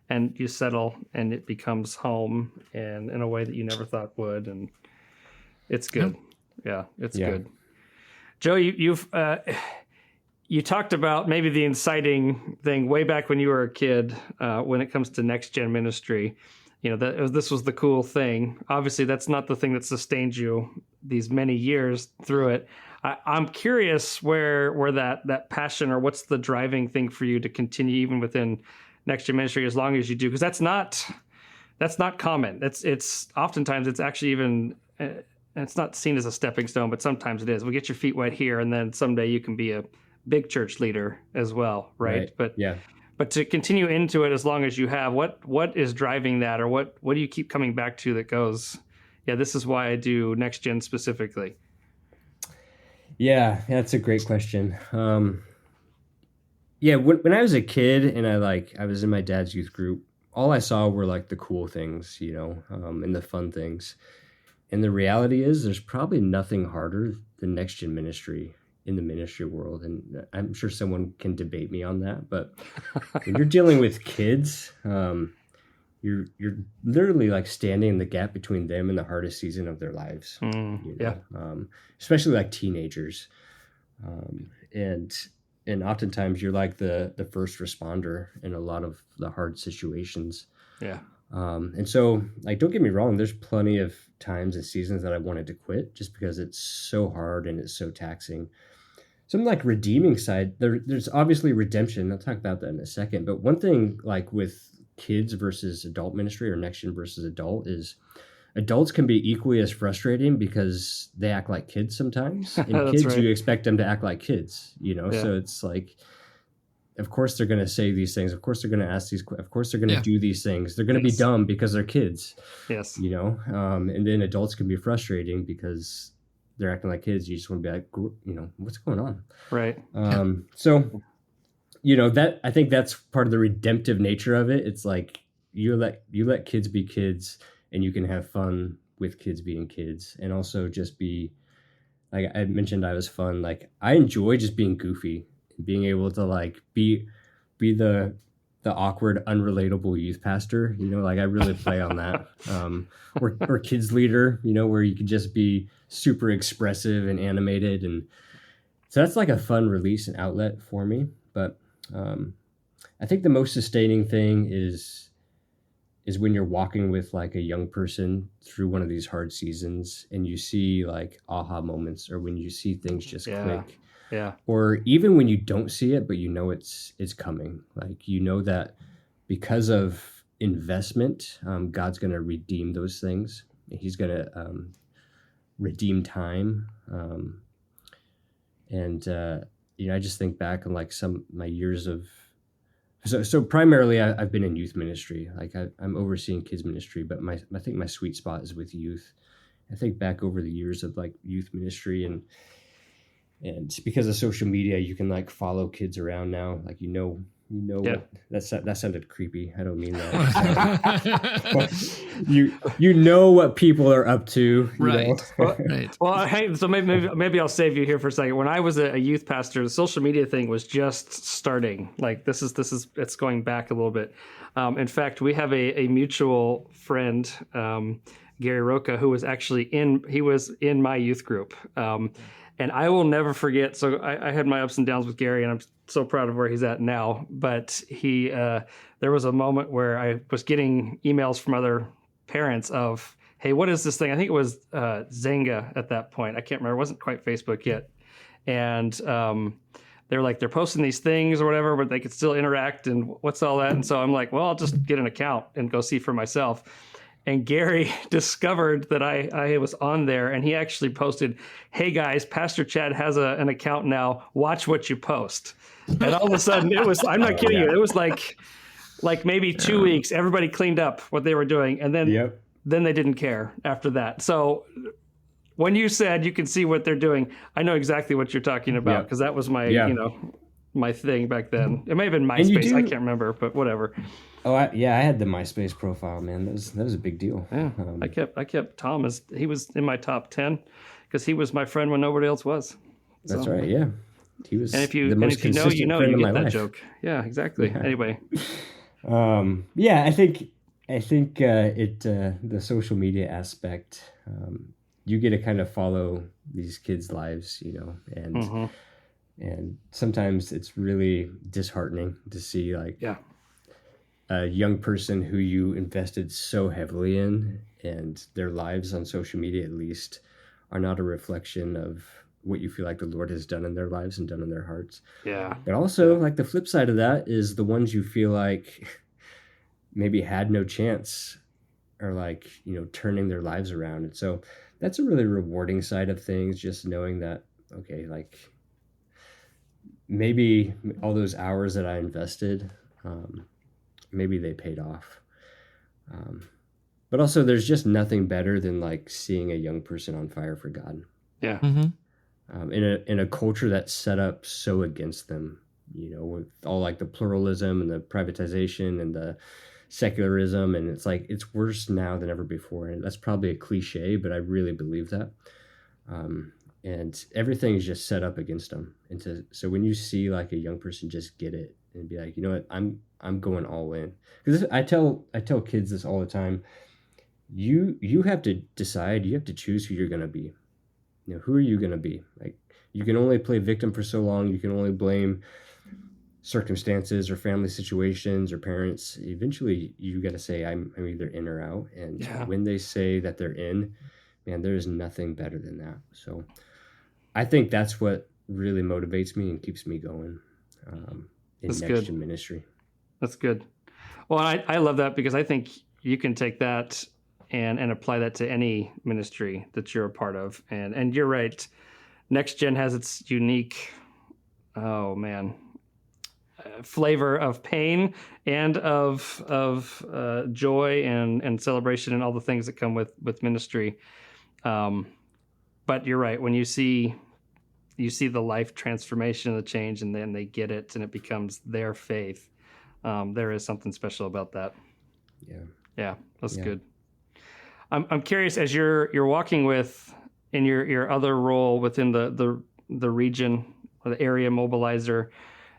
And you settle and it becomes home and in a way that you never thought would. And it's good. Yeah, it's good. Joe, you talked about maybe the inciting thing way back when you were a kid when it comes to NextGen Ministry. This was the cool thing. Obviously, that's not the thing that sustained you these many years through it. I'm curious where that passion or what's the driving thing for you to continue even within NextGen Ministry as long as you do, because that's not common. It's oftentimes it's actually even it's not seen as a stepping stone, but sometimes it is. We get your feet wet here, and then someday you can be a big church leader as well, right? But to continue into it as long as you have, what is driving that, or what do you keep coming back to that goes, this is why I do NextGen specifically? Yeah, that's a great question. When I was a kid and I was in my dad's youth group, all I saw were like the cool things, and the fun things. And the reality is there's probably nothing harder than NextGen Ministry in the ministry world. And I'm sure someone can debate me on that, but when you're dealing with kids, you're literally like standing in the gap between them and the hardest season of their lives. Especially like teenagers. And oftentimes you're like the first responder in a lot of the hard situations. Yeah. And so, like, don't get me wrong, there's plenty of times and seasons that I wanted to quit just because it's so hard and it's so taxing. Some like redeeming side, there's obviously redemption. I'll talk about that in a second. But one thing like with kids versus adult ministry or NextGen versus adult is adults can be equally as frustrating because they act like kids sometimes. And kids, right. You expect them to act like kids, So it's like, of course they're going to say these things. Of course they're going to ask these. Of course they're going to do these things. They're going to be dumb because they're kids. Yes. And then adults can be frustrating because they're acting like kids. You just want to be like, what's going on? Right. So, that I think that's part of the redemptive nature of it. It's like you let kids be kids, and you can have fun with kids being kids, and also just be like I mentioned. I was fun. Like I enjoy just being goofy. Being able to like be the the awkward, unrelatable youth pastor. Like I really play on that. Or kids leader. Where you could just be super expressive and animated, and so that's like a fun release and outlet for me. But I think the most sustaining thing is when you're walking with like a young person through one of these hard seasons and you see like aha moments, or when you see things just click. Yeah. Or even when you don't see it, but it's coming. Like, that because of investment, God's going to redeem those things. He's going to redeem time. I just think back on like some my years of. So primarily I've been in youth ministry. Like I'm overseeing kids ministry, but I think my sweet spot is with youth. I think back over the years of like youth ministry, and because of social media, you can like follow kids around now. Like, what, that sounded creepy. I don't mean that. you know what people are up to. Right. Right. Well, hey, so maybe I'll save you here for a second. When I was a youth pastor, the social media thing was just starting. Like this is it's going back a little bit. In fact, we have a mutual friend, Gary Roca, who was actually in my youth group. And I will never forget. So I had my ups and downs with Gary, and I'm so proud of where he's at now. But there was a moment where I was getting emails from other parents of, hey, what is this thing? I think it was Zynga at that point. I can't remember. It wasn't quite Facebook yet. And they're posting these things or whatever, but they could still interact. And what's all that? And so I'm like, well, I'll just get an account and go see for myself. And Gary discovered that I was on there, and he actually posted, hey guys, Pastor Chad has an account now. Watch what you post. And all of a sudden it was, I'm not kidding you. It was like maybe 2 weeks, everybody cleaned up what they were doing. And then they didn't care after that. So when you said you can see what they're doing, I know exactly what you're talking about, because that was my, my thing back then. It may have been MySpace. I can't remember, but whatever. Oh, I had the MySpace profile, man. That was a big deal. Yeah, I kept Tom he was in my top 10 because he was my friend when nobody else was. So. That's right. Yeah, he was. And if you know, you get that joke. Yeah, exactly. Yeah. Anyway. I think the social media aspect. You get to kind of follow these kids' lives, and and sometimes it's really disheartening to see a young person who you invested so heavily in, and their lives on social media, at least, are not a reflection of what you feel like the Lord has done in their lives and done in their hearts. Yeah. But also, like, the flip side of that is the ones you feel like maybe had no chance are turning their lives around. And so that's a really rewarding side of things, just knowing that, okay, like maybe all those hours that I invested, maybe they paid off. But also there's just nothing better than like seeing a young person on fire for God. Yeah. In a culture that's set up so against them, with all like the pluralism and the privatization and the secularism, and it's worse now than ever before. And that's probably a cliche, but I really believe that. And everything is just set up against them. So when you see like a young person just get it and be like, you know what, I'm going all in. Because I tell kids this all the time. You have to decide. You have to choose who you're going to be. Who are you going to be? Like, you can only play victim for so long. You can only blame circumstances or family situations or parents. Eventually, you got to say, I'm either in or out. And when they say that they're in, man, there is nothing better than that. So I think that's what really motivates me and keeps me going in NextGen Ministry. That's good. Well, I love that, because I think you can take that and apply that to any ministry that you're a part of. And you're right. NextGen has its unique, flavor of pain and of joy and celebration and all the things that come with ministry. But you're right. When you see the life transformation and the change, and then they get it and it becomes their faith. There is something special about that. Yeah, that's good. I'm curious, as you're walking with in your other role within the region or the area mobilizer,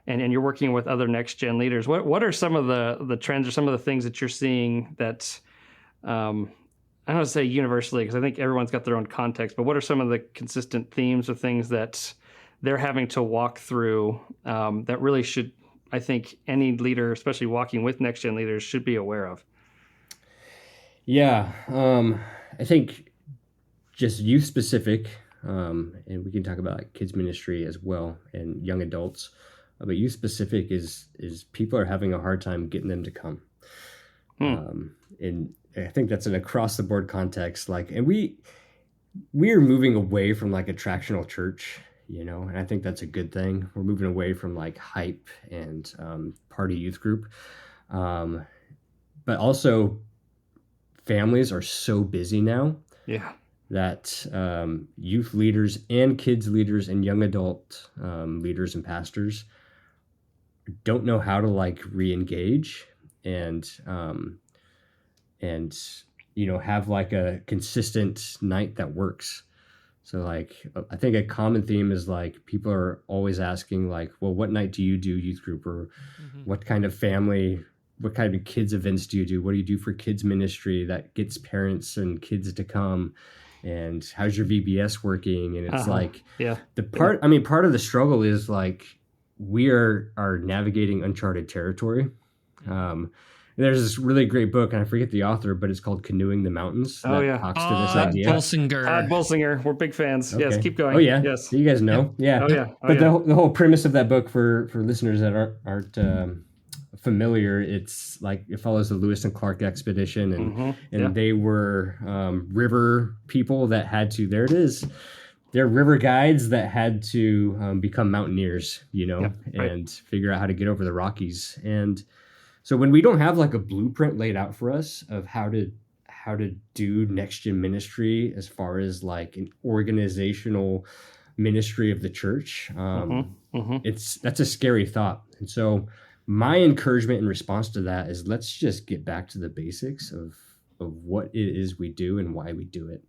and you're working with other next gen leaders. What are some of the trends or some of the things that you're seeing that I don't want to say universally because I think everyone's got their own context, but what are some of the consistent themes or things that they're having to walk through that really should, I think, any leader, especially walking with next gen leaders, should be aware of? Yeah, I think just youth specific, and we can talk about like kids ministry as well and young adults. But youth specific is people are having a hard time getting them to come. And I think that's an across the board context. Like, and we are moving away from like attractional church, you know, and I think that's a good thing. We're moving away from like hype and party youth group. But also families are so busy now. Yeah. That youth leaders and kids leaders and young adult leaders and pastors don't know how to like re-engage and you know, have like a consistent night that works. So like I think a common theme is like people are always asking like, well, what night do you do youth group, or what kind of kids events do you do? What do you do for kids ministry that gets parents and kids to come? And how's your VBS working? And it's like part of the struggle is like we are navigating uncharted territory. There's this really great book, and I forget the author, but it's called Canoeing the Mountains. That talks to this idea. Bolsinger. Todd Bolsinger. We're big fans. Okay. Yes, keep going. Oh yeah. Yes. So you guys know. Yep. Yeah. Oh yeah. But the whole premise of that book for listeners that aren't familiar, it's like it follows the Lewis and Clark expedition, and they were river people that had to. There it is. They're river guides that had to become mountaineers, you know, and figure out how to get over the Rockies. And so when we don't have like a blueprint laid out for us of how to do NextGen ministry as far as like an organizational ministry of the church, that's a scary thought. And so my encouragement in response to that is let's just get back to the basics of what it is we do and why we do it.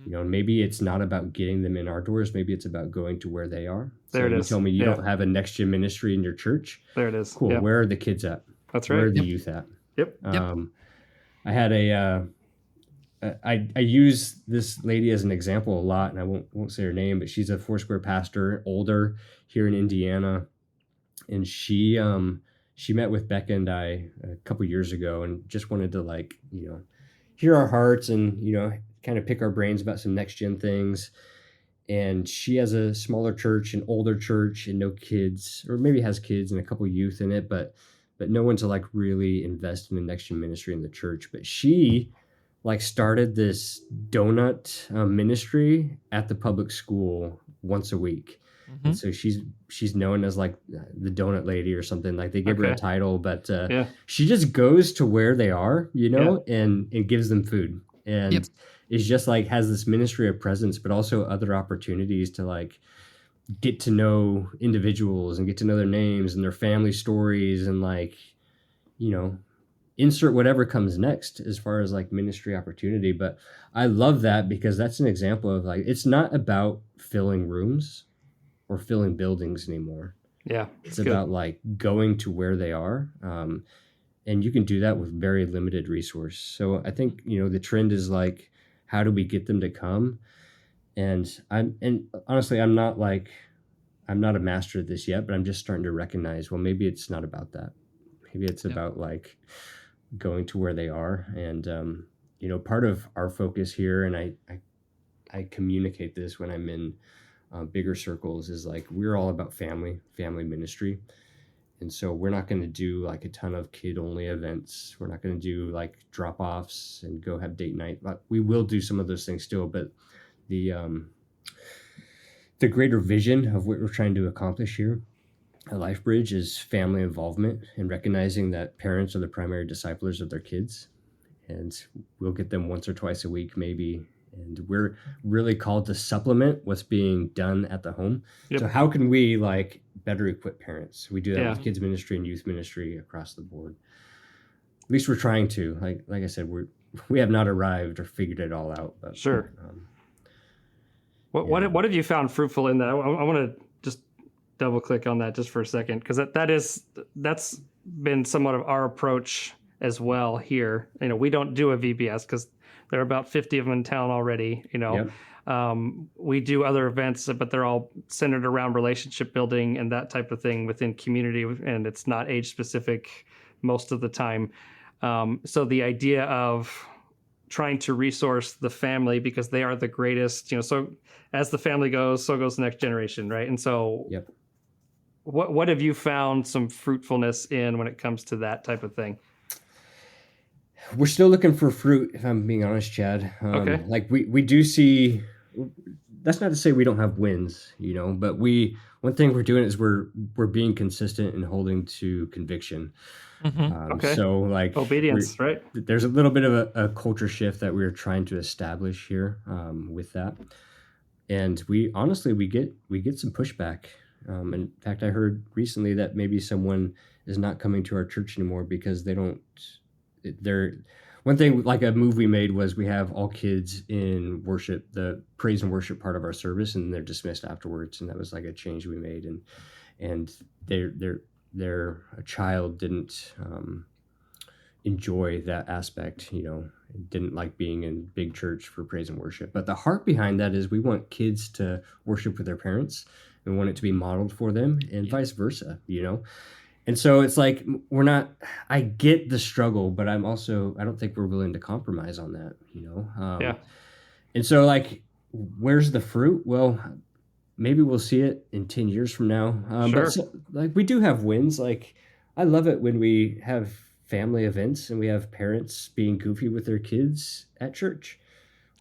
You know, maybe it's not about getting them in our doors. Maybe it's about going to where they are. There it is. You tell me you don't have a NextGen ministry in your church. There it is. Cool. Where are the kids at? That's right. Where are the youth at? Yep. I had I use this lady as an example a lot, and I won't say her name, but she's a Foursquare pastor, older, here in Indiana, and she met with Becca and I a couple years ago, and just wanted to like, you know, hear our hearts and, you know, kind of pick our brains about some next gen things. And she has a smaller church, an older church, and no kids, or maybe has kids and a couple youth in it, but no one to like really invest in the next gen ministry in the church. But she like started this donut ministry at the public school once a week. And so she's known as like the donut lady or something. Like they give her a title, but she just goes to where they are, you know, and gives them food. And it's just like has this ministry of presence, but also other opportunities to like get to know individuals and get to know their names and their family stories and like, you know, insert whatever comes next as far as like ministry opportunity. But I love that because that's an example of like, it's not about filling rooms or filling buildings anymore. Yeah. It's about like going to where they are. And you can do that with very limited resource. So I think, you know, the trend is like, how do we get them to come? And honestly, I'm not a master at this yet, but I'm just starting to recognize, well, maybe it's not about that. Maybe it's about like going to where they are. And, you know, part of our focus here, and I communicate this when I'm in bigger circles, is like, we're all about family ministry. And so we're not going to do like a ton of kid only events. We're not going to do like drop offs and go have date night. But we will do some of those things still. But the greater vision of what we're trying to accomplish here at LifeBridge is family involvement and recognizing that parents are the primary disciplers of their kids. And we'll get them once or twice a week, maybe. And we're really called to supplement what's being done at the home. So how can we like better equip parents? We do that with kids ministry and youth ministry across the board. At least we're trying to. Like I said, we have not arrived or figured it all out. But, What have you found fruitful in that? I want to just double click on that just for a second, because that's been somewhat of our approach as well here. We don't do a VBS because there are about 50 of them in town already. We do other events, but they're all centered around relationship building and that type of thing within community, and it's not age specific most of the time. So the idea of trying to resource the family, because they are the greatest, so as the family goes, so goes the next generation, right? And so what have you found some fruitfulness in when it comes to that type of thing? We're still looking for fruit, if I'm being honest, Chad. Okay. Like we do see, that's not to say we don't have wins, but one thing we're doing is we're being consistent and holding to conviction. Okay. So like obedience, right? There's a little bit of a culture shift that we're trying to establish here with that. And we get some pushback. In fact, I heard recently that maybe someone is not coming to our church anymore because one thing, like a move we made was we have all kids in worship, the praise and worship part of our service, and they're dismissed afterwards. And that was like a change we made. And their child didn't enjoy that aspect, didn't like being in big church for praise and worship. But the heart behind that is we want kids to worship with their parents. We want it to be modeled for them, and vice versa, And so it's like, I get the struggle, but I don't think we're willing to compromise on that, And so like, where's the fruit? Well, maybe we'll see it in 10 years from now. Sure. But like, we do have wins. Like, I love it when we have family events and we have parents being goofy with their kids at church,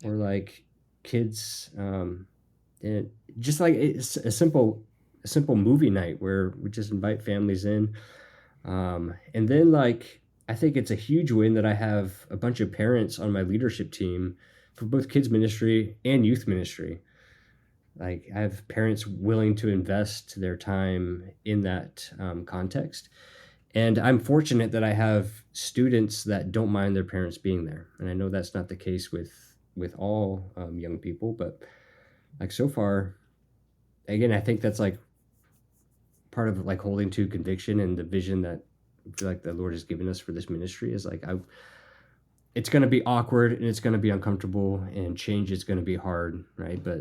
or like kids, and just like it's a simple movie night where we just invite families in. And then like, I think it's a huge win that I have a bunch of parents on my leadership team for both kids ministry and youth ministry. Like, I have parents willing to invest their time in that context. And I'm fortunate that I have students that don't mind their parents being there. And I know that's not the case with all young people, but like, so far, again, I think that's like part of like holding to conviction and the vision that I feel like the Lord has given us for this ministry is like, it's going to be awkward and it's going to be uncomfortable and change is going to be hard, right? But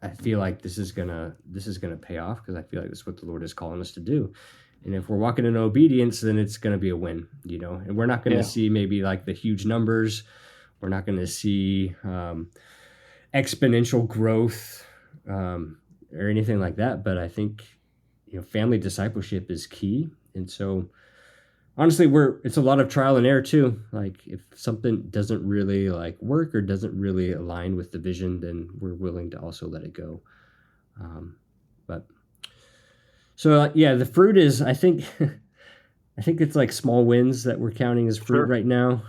I feel like this is gonna pay off, because I feel like that's what the Lord is calling us to do. And if we're walking in obedience, then it's going to be a win, and we're not going to see maybe like the huge numbers. We're not going to see exponential growth or anything like that. But I think, family discipleship is key. And so honestly, it's a lot of trial and error too. Like, if something doesn't really like work or doesn't really align with the vision, then we're willing to also let it go. The fruit is, I think it's like small wins that we're counting as fruit right now.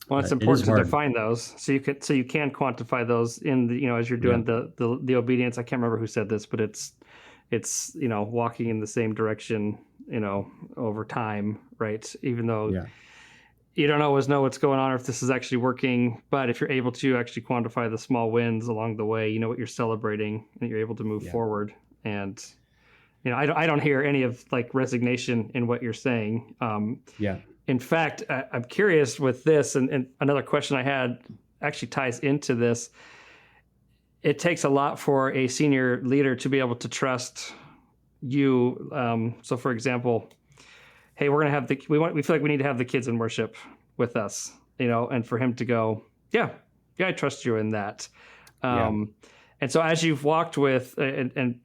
Well, it's important to define those so you can quantify those in the, as you're doing the obedience. I can't remember who said this, but it's walking in the same direction, over time, right? Even though you don't always know what's going on or if this is actually working, but if you're able to actually quantify the small wins along the way, what you're celebrating, and you're able to move forward. And I don't hear any of like resignation in what you're saying. In fact, I'm curious with this, and another question I had actually ties into this. It takes a lot for a senior leader to be able to trust you. So, for example, hey, we're gonna have we feel like we need to have the kids in worship with us, and for him to go, yeah, I trust you in that. And so, as you've walked with, and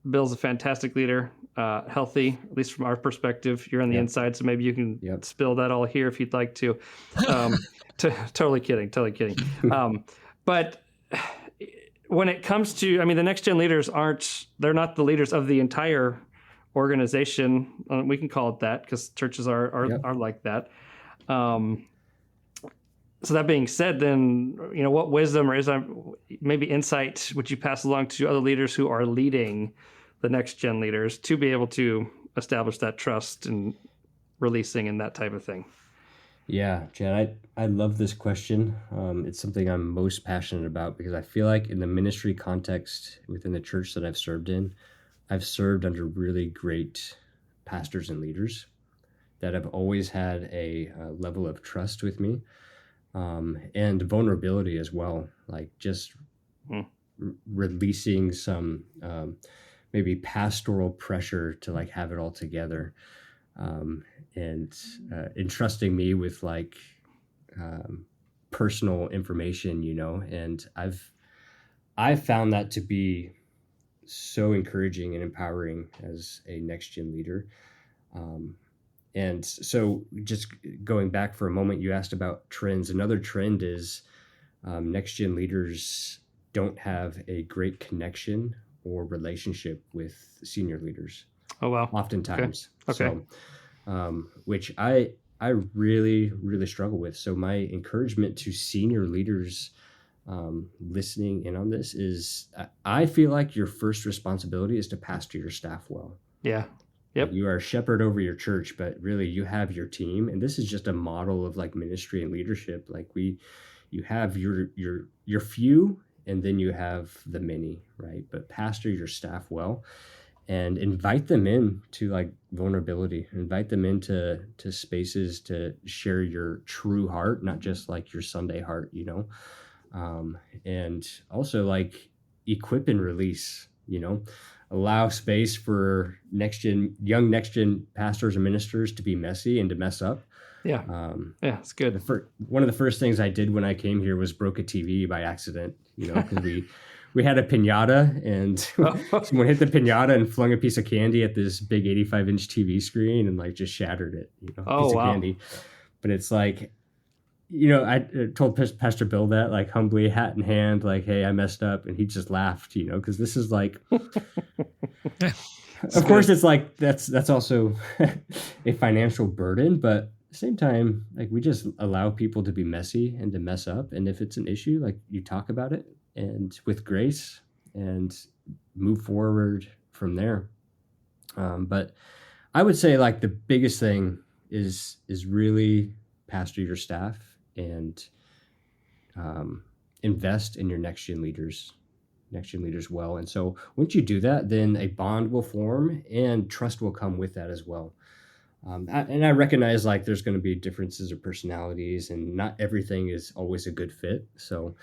Bill's a fantastic leader. Healthy, at least from our perspective. You're on the inside, so maybe you can spill that all here if you'd like to. Totally kidding. But when it comes to, the NextGen leaders they're not the leaders of the entire organization. We can call it that because churches are like that. So that being said, then, what wisdom or maybe insight would you pass along to other leaders who are leading the NextGen leaders to be able to establish that trust and releasing and that type of thing? Yeah, Chad, I love this question. It's something I'm most passionate about because I feel like in the ministry context within the church that I've served in, I've served under really great pastors and leaders that have always had a level of trust with me, and vulnerability as well. Like just Hmm. releasing some maybe pastoral pressure to like have it all together, and entrusting me with like um, personal information, and I've found that to be so encouraging and empowering as a next gen leader. Um, and so, just going back for a moment, you asked about trends. Another trend is next gen leaders don't have a great connection or relationship with senior leaders, Oh, wow. Okay. oftentimes. Okay. So, which I really really struggle with. So my encouragement to senior leaders listening in on this is I feel like your first responsibility is to pastor your staff well. Yeah. Like Yep. you are a shepherd over your church, but really you have your team, and this is just a model of like ministry and leadership. Like you have your few, and then you have the many, right? But pastor your staff well, and invite them in to like vulnerability, invite them into spaces to share your true heart, not just like your Sunday heart, and also like equip and release, allow space for young next gen pastors and ministers to be messy and to mess up. Yeah. Yeah. It's good. One of the first things I did when I came here was broke a TV by accident, because we had a piñata, and someone hit the piñata and flung a piece of candy at this big 85-inch TV screen and like just shattered it, Oh, piece of wow. candy. But it's like, I told Pastor Bill that like humbly, hat in hand, like, hey, I messed up. And he just laughed, because this is like, of course, it's like, that's also a financial burden, but at the same time, like we just allow people to be messy and to mess up. And if it's an issue, like you talk about it and with grace and move forward from there. But I would say like the biggest thing is really pastor your staff and invest in your next gen leaders well. And so once you do that, then a bond will form and trust will come with that as well. And I recognize like there's going to be differences of personalities and not everything is always a good fit. So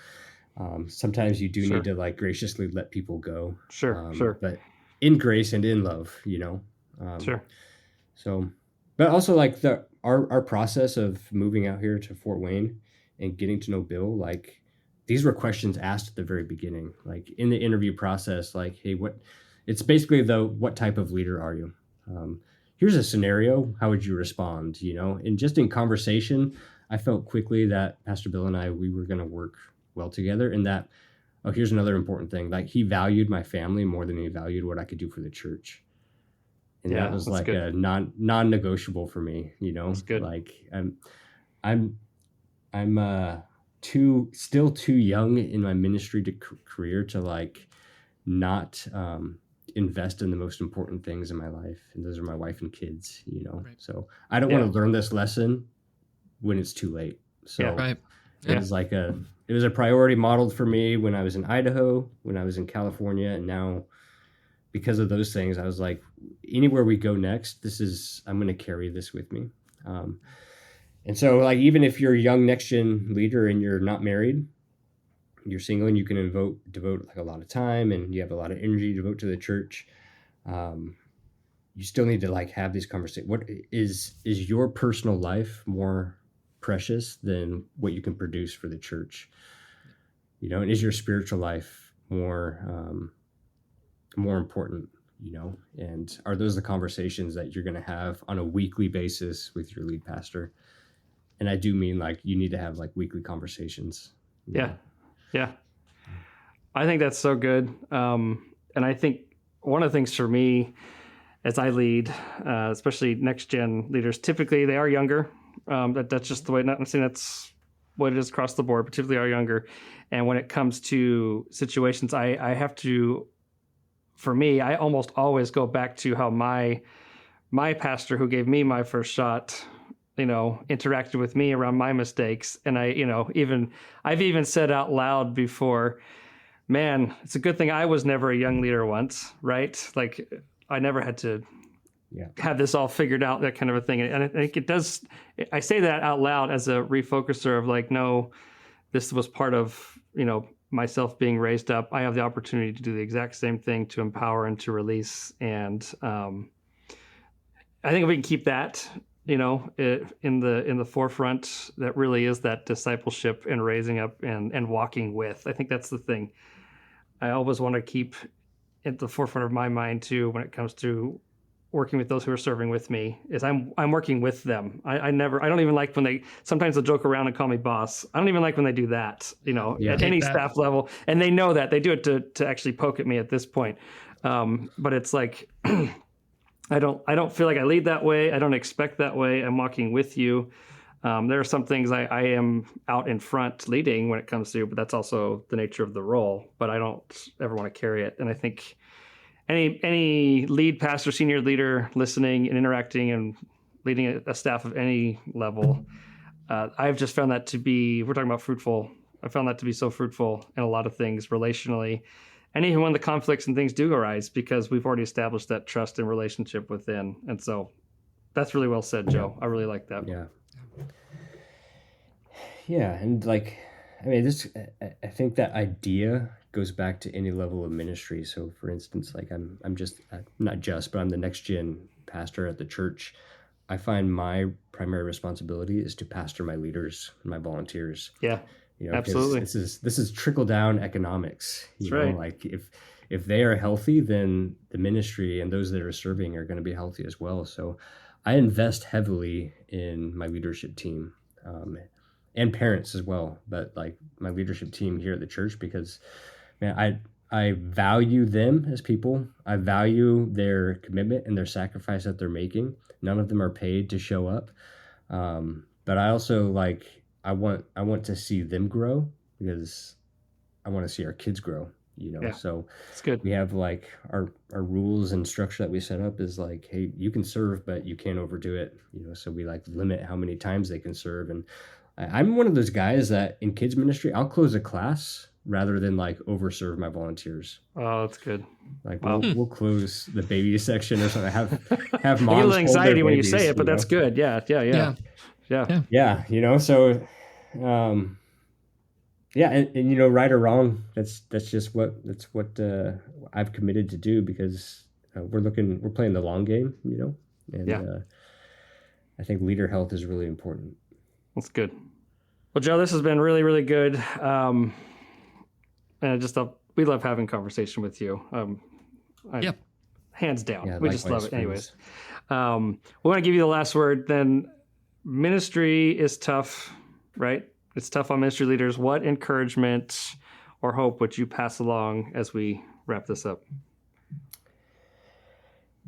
sometimes you do need to like graciously let people go. Sure. But in grace and in love, Sure. So, but also like our process of moving out here to Fort Wayne and getting to know Bill, like these were questions asked at the very beginning, like in the interview process, like, hey, it's basically what type of leader are you? Here's a scenario. How would you respond? And just in conversation, I felt quickly that Pastor Bill and we were going to work well together, and that, oh, here's another important thing. Like he valued my family more than he valued what I could do for the church. And that was like good. A non-negotiable for me, It's good. Like I'm still too young in my ministry career to like not invest in the most important things in my life, and those are my wife and kids, Right. So I don't want to learn this lesson when it's too late. So Right. It was like it was a priority modeled for me when I was in Idaho, when I was in California, and now because of those things, I was like, anywhere we go next, I'm going to carry this with me. And so like, even if you're a young next gen leader and you're not married, you're single and you can devote like a lot of time and you have a lot of energy to devote to the church, you still need to like have these conversations. What is your personal life more precious than what you can produce for the church? And is your spiritual life more important, and are those the conversations that you're going to have on a weekly basis with your lead pastor? And I do mean like you need to have like weekly conversations. Yeah. I think that's so good. And I think one of the things for me as I lead, especially next gen leaders, typically they are younger. That's just the way, not saying that's what it is across the board, but typically are younger. And when it comes to situations, I have to, for me, I almost always go back to how my pastor who gave me my first shot interacted with me around my mistakes. And I've even said out loud before, man, it's a good thing I was never a young leader once, right? Like I never had to have this all figured out, that kind of a thing. And I think it does, I say that out loud as a refocuser of like, no, this was part of, myself being raised up. I have the opportunity to do the exact same thing, to empower and to release. And I think if we can keep that, in the forefront, that really is that discipleship and raising up and walking with. I think that's the thing I always want to keep at the forefront of my mind too, when it comes to working with those who are serving with me, is I'm working with them. I don't even like when sometimes they'll joke around and call me boss. I don't even like when they do that, at any staff level. And they know that. They do it to actually poke at me at this point. But it's like, I don't feel like I lead that way. I don't expect that way. I'm walking with you. There are some things I am out in front leading when it comes to, but that's also the nature of the role. But I don't ever want to carry it. And I think any lead pastor, senior leader listening and interacting and leading a staff of any level, I've just found that to be, we're talking about fruitful. I found that to be so fruitful in a lot of things relationally. And even when the conflicts and things do arise, because we've already established that trust and relationship within. And so that's really well said, Joe. I really like that. Yeah. Yeah. And I think that idea goes back to any level of ministry. So for instance, I'm not just, but I'm the NextGen pastor at the church. I find my primary responsibility is to pastor my leaders and my volunteers. Yeah. Absolutely. This is trickle down economics. That's right. Like if they are healthy, then the ministry and those that are serving are going to be healthy as well. So I invest heavily in my leadership team, and parents as well. But my leadership team here at the church, because man, I value them as people. I value their commitment and their sacrifice that they're making. None of them are paid to show up. But I also I want to see them grow, because I want to see our kids grow, So it's good. We have our rules and structure that we set up is hey, you can serve, but you can't overdo it, So we limit how many times they can serve. And I'm one of those guys that in kids ministry, I'll close a class rather than overserve my volunteers. Oh, that's good. Wow. We'll close the baby section or something. Have moms. I get a little anxiety when you say it, but that's good. Yeah. So, and right or wrong, that's what I've committed to do, because we're playing the long game, and I think leader health is really important. That's good. Well, Joe, this has been really, really good. And I just thought we love having conversation with you. Hands down. Yeah, we just love it. Anyways, we want to give you the last word. Then ministry is tough, right? It's tough on ministry leaders. What encouragement or hope would you pass along as we wrap this up?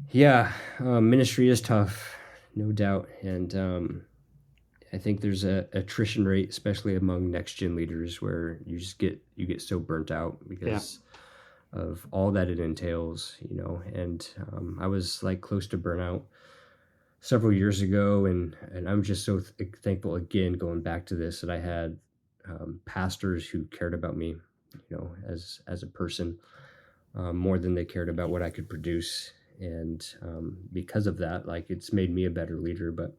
Yeah, ministry is tough, no doubt. And I think there's a attrition rate, especially among NextGen leaders, where you get so burnt out because of all that it entails, And I was close to burnout several years ago, and I'm just so thankful, again, going back to this, that I had pastors who cared about me, as a person, more than they cared about what I could produce. And because of that, it's made me a better leader. But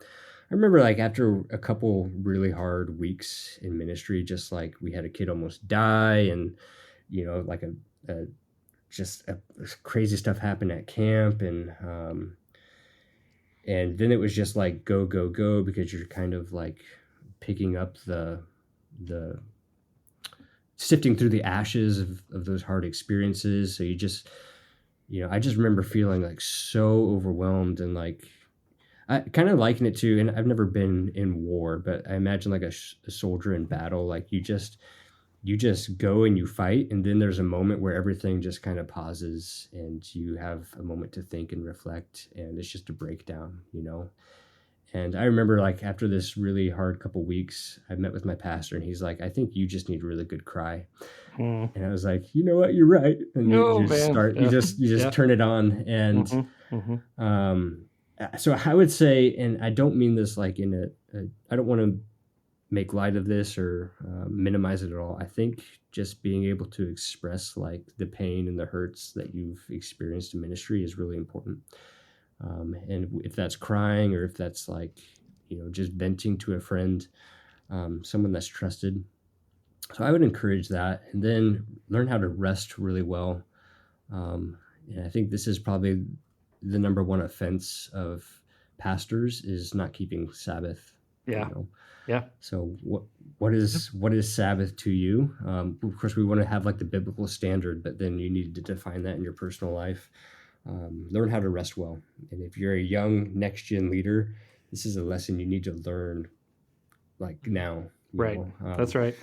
I remember after a couple really hard weeks in ministry, just we had a kid almost die, and just crazy stuff happened at camp, and then it was just go, because you're kind of picking up the sifting through the ashes of those hard experiences. So you just, I just remember feeling so overwhelmed, and I kind of liken it to, and I've never been in war, but I imagine a soldier in battle. You just go and you fight, and then there's a moment where everything just kind of pauses, and you have a moment to think and reflect, and it's just a breakdown, And I remember after this really hard couple weeks, I met with my pastor, and he's like, I think you just need a really good cry. And I was like, you know what, you're right. And you just turn it on, and So I would say, and I don't mean this like I don't want to make light of this or minimize it at all. I think just being able to express like the pain and the hurts that you've experienced in ministry is really important. And if that's crying, or if that's like, just venting to a friend, someone that's trusted. So I would encourage that, and then learn how to rest really well. And I think this is probably the number one offense of pastors is not keeping Sabbath. Yeah. Yeah. So what is Sabbath to you? Of course, we want to have like the biblical standard, but then you need to define that in your personal life. Learn how to rest well. And if you're a young NextGen leader, this is a lesson you need to learn like now. Right. That's right.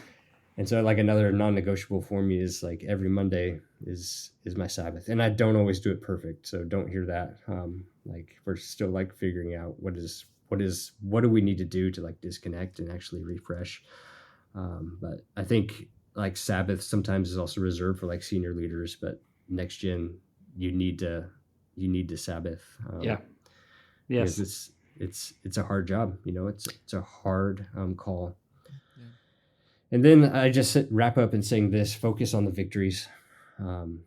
And so like another non-negotiable for me is like every Monday is my Sabbath, and I don't always do it perfect. So don't hear that. Like we're still like figuring out what do we need to do to like disconnect and actually refresh. But I think like Sabbath sometimes is also reserved for like senior leaders, but NextGen, you need to Sabbath. Yeah. Yes. It's a hard job. It's a hard call. And then I just wrap up in saying this: focus on the victories. Again,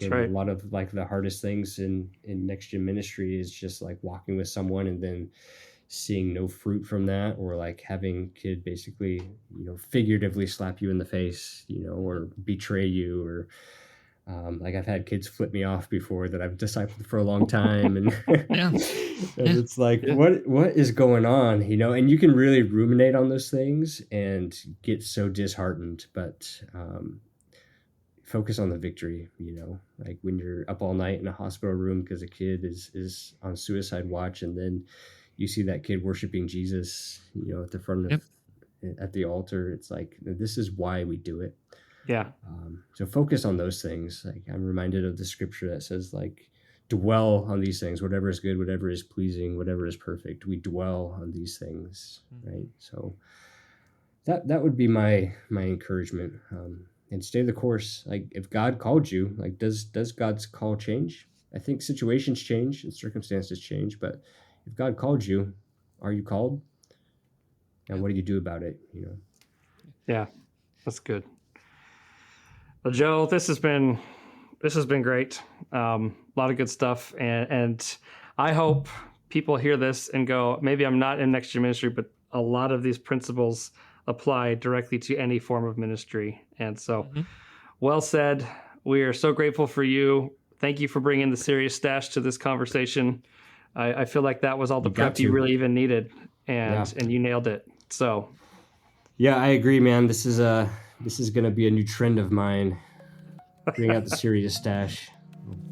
right. A lot of like the hardest things in NextGen ministry is just like walking with someone and then seeing no fruit from that, or like having kid basically, figuratively slap you in the face, or betray you, or like I've had kids flip me off before that I've discipled for a long time, and, and it's like, what is going on, and you can really ruminate on those things and get so disheartened, but focus on the victory, like when you're up all night in a hospital room because a kid is on suicide watch, and then you see that kid worshiping Jesus, at the front of at the altar. It's like, this is why we do it. Yeah. So focus on those things. Like I'm reminded of the scripture that says like, dwell on these things, whatever is good, whatever is pleasing, whatever is perfect. We dwell on these things, right? So that would be my encouragement. And stay the course. Like if God called you, like does God's call change? I think situations change and circumstances change, but if God called you, are you called? And what do you do about it? Yeah, that's good. Well, Joe, this has been great. A lot of good stuff, and I hope people hear this and go, maybe I'm not in NextGen Ministry, but a lot of these principles apply directly to any form of ministry. And so, well said. We are so grateful for you. Thank you for bringing the serious stache to this conversation. I feel like that was all the prep you really even needed, and you nailed it. So, yeah, I agree, man. This is going to be a new trend of mine. Bring out the serious stache.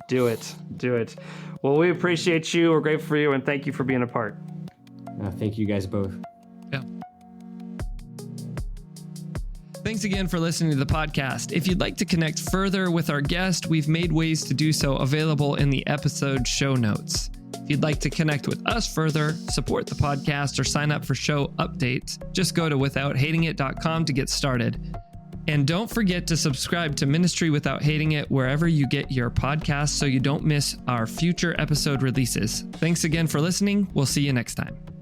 Do it. Well, we appreciate you. We're grateful for you, and thank you for being a part. Thank you guys both. Yeah. Thanks again for listening to the podcast. If you'd like to connect further with our guest, we've made ways to do so available in the episode show notes. If you'd like to connect with us further, support the podcast, or sign up for show updates, just go to withouthatingit.com to get started. And don't forget to subscribe to Ministry Without Hating It wherever you get your podcasts so you don't miss our future episode releases. Thanks again for listening. We'll see you next time.